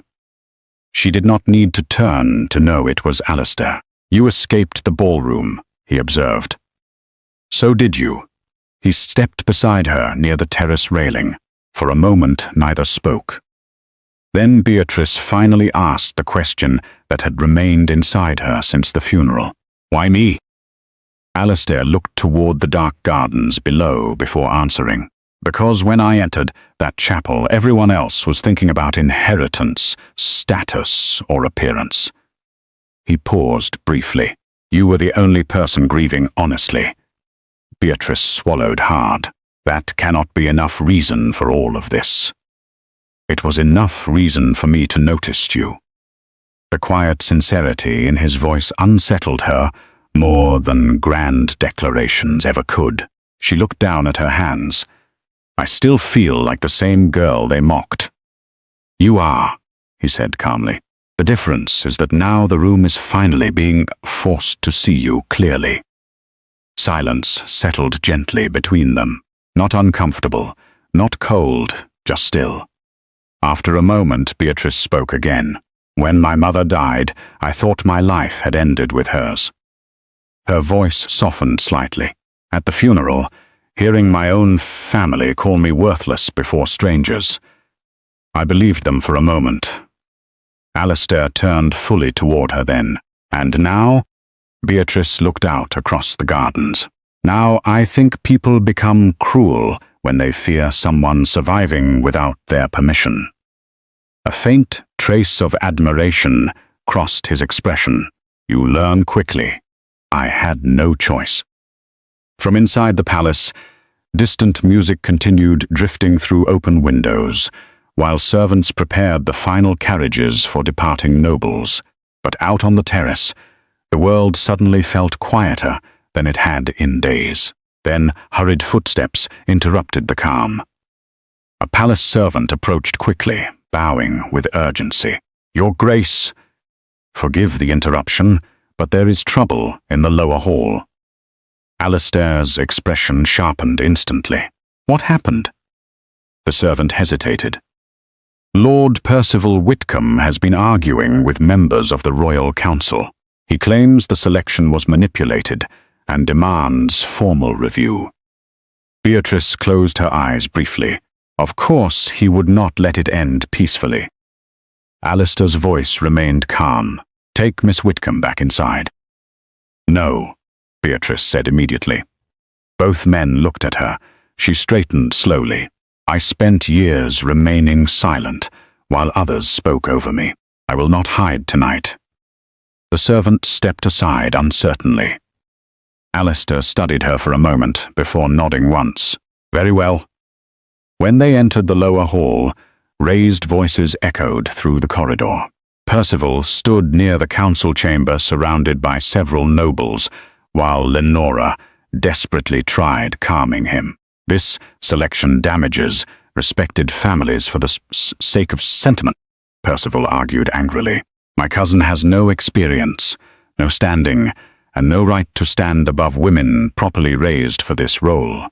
Speaker 1: She did not need to turn to know it was Alistair. "You escaped the ballroom," he observed. "So did you." He stepped beside her near the terrace railing. For a moment, neither spoke. Then Beatrice finally asked the question that had remained inside her since the funeral. "Why me?" Alistair looked toward the dark gardens below before answering. "Because when I entered that chapel, everyone else was thinking about inheritance, status, or appearance." He paused briefly. "You were the only person grieving honestly." Beatrice swallowed hard. "That cannot be enough reason for all of this." "It was enough reason for me to notice you." The quiet sincerity in his voice unsettled her more than grand declarations ever could. She looked down at her hands. "I still feel like the same girl they mocked." "You are," he said calmly. "The difference is that now the room is finally being forced to see you clearly." Silence settled gently between them. Not uncomfortable, not cold, just still. After a moment, Beatrice spoke again. "When my mother died, I thought my life had ended with hers." Her voice softened slightly. "At the funeral, hearing my own family call me worthless before strangers, I believed them for a moment." Alistair turned fully toward her then. "And now?" Beatrice looked out across the gardens. "Now I think people become cruel when they fear someone surviving without their permission." A faint trace of admiration crossed his expression. "You learn quickly. I had no choice." From inside the palace, distant music continued drifting through open windows, while servants prepared the final carriages for departing nobles. But out on the terrace, the world suddenly felt quieter than it had in days. Then hurried footsteps interrupted the calm. A palace servant approached quickly, bowing with urgency. "Your Grace," "Forgive the interruption, but there is trouble in the lower hall." Alistair's expression sharpened instantly. "What happened?" The servant hesitated. "Lord Percival Whitcomb has been arguing with members of the Royal Council. He claims the selection was manipulated and demands formal review." Beatrice closed her eyes briefly. Of course he would not let it end peacefully. Alistair's voice remained calm. "Take Miss Whitcomb back inside." "No," Beatrice said immediately. Both men looked at her. She straightened slowly. "I spent years remaining silent while others spoke over me. I will not hide tonight." The servant stepped aside uncertainly. Alistair studied her for a moment before nodding once. "Very well." When they entered the lower hall, raised voices echoed through the corridor. Percival stood near the council chamber surrounded by several nobles, while Lenora desperately tried calming him. "This selection damages respected families for the sake of sentiment," Percival argued angrily. My cousin has no experience, no standing, and no right to stand above women properly raised for this role.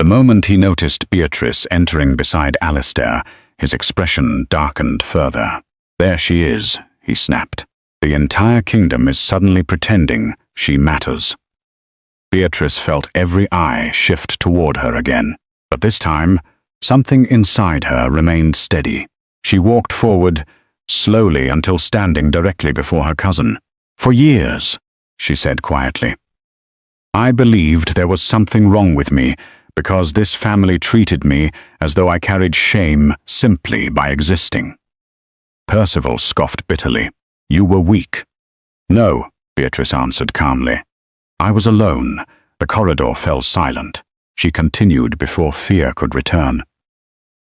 Speaker 1: The moment he noticed Beatrice entering beside Alistair, his expression darkened further. There she is, he snapped. The entire kingdom is suddenly pretending she matters. Beatrice felt every eye shift toward her again, but this time, something inside her remained steady. She walked forward, slowly until standing directly before her cousin. For years, she said quietly, I believed there was something wrong with me because this family treated me as though I carried shame simply by existing. Percival scoffed bitterly. You were weak. No, Beatrice answered calmly. I was alone. The corridor fell silent. She continued before fear could return.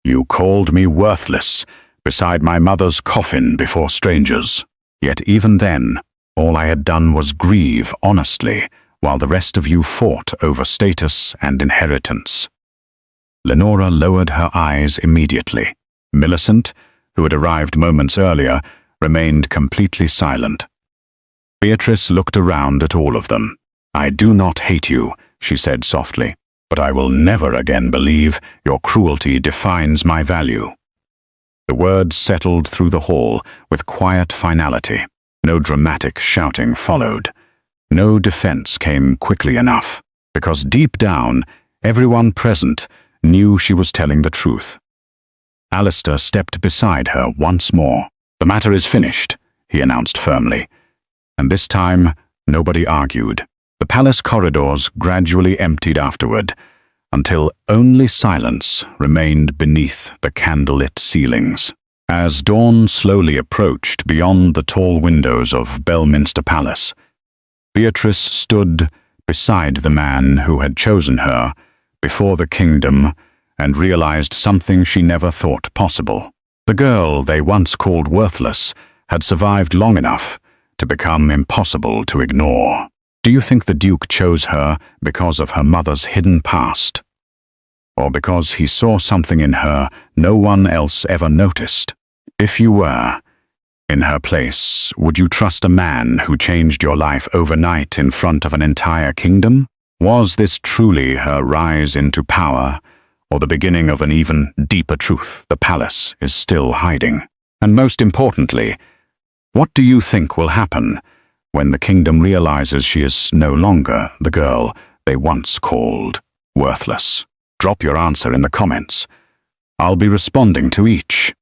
Speaker 1: You called me worthless beside my mother's coffin before strangers. Yet even then, all I had done was grieve honestly, while the rest of you fought over status and inheritance. Lenora lowered her eyes immediately. Millicent, who had arrived moments earlier, remained completely silent. Beatrice looked around at all of them. I do not hate you, she said softly, but I will never again believe your cruelty defines my value. The words settled through the hall with quiet finality. No dramatic shouting followed. No defense came quickly enough, because deep down, everyone present knew she was telling the truth. Alistair stepped beside her once more. The matter is finished, he announced firmly, and this time nobody argued. The palace corridors gradually emptied afterward, until only silence remained beneath the candlelit ceilings. As dawn slowly approached beyond the tall windows of Belminster Palace, Beatrice stood beside the man who had chosen her before the kingdom and realized something she never thought possible. The girl they once called worthless had survived long enough to become impossible to ignore. Do you think the Duke chose her because of her mother's hidden past? Or because he saw something in her no one else ever noticed? If you were in her place, would you trust a man who changed your life overnight in front of an entire kingdom? Was this truly her rise into power, or the beginning of an even deeper truth the palace is still hiding? And most importantly, what do you think will happen when the kingdom realizes she is no longer the girl they once called worthless? Drop your answer in the comments. I'll be responding to each.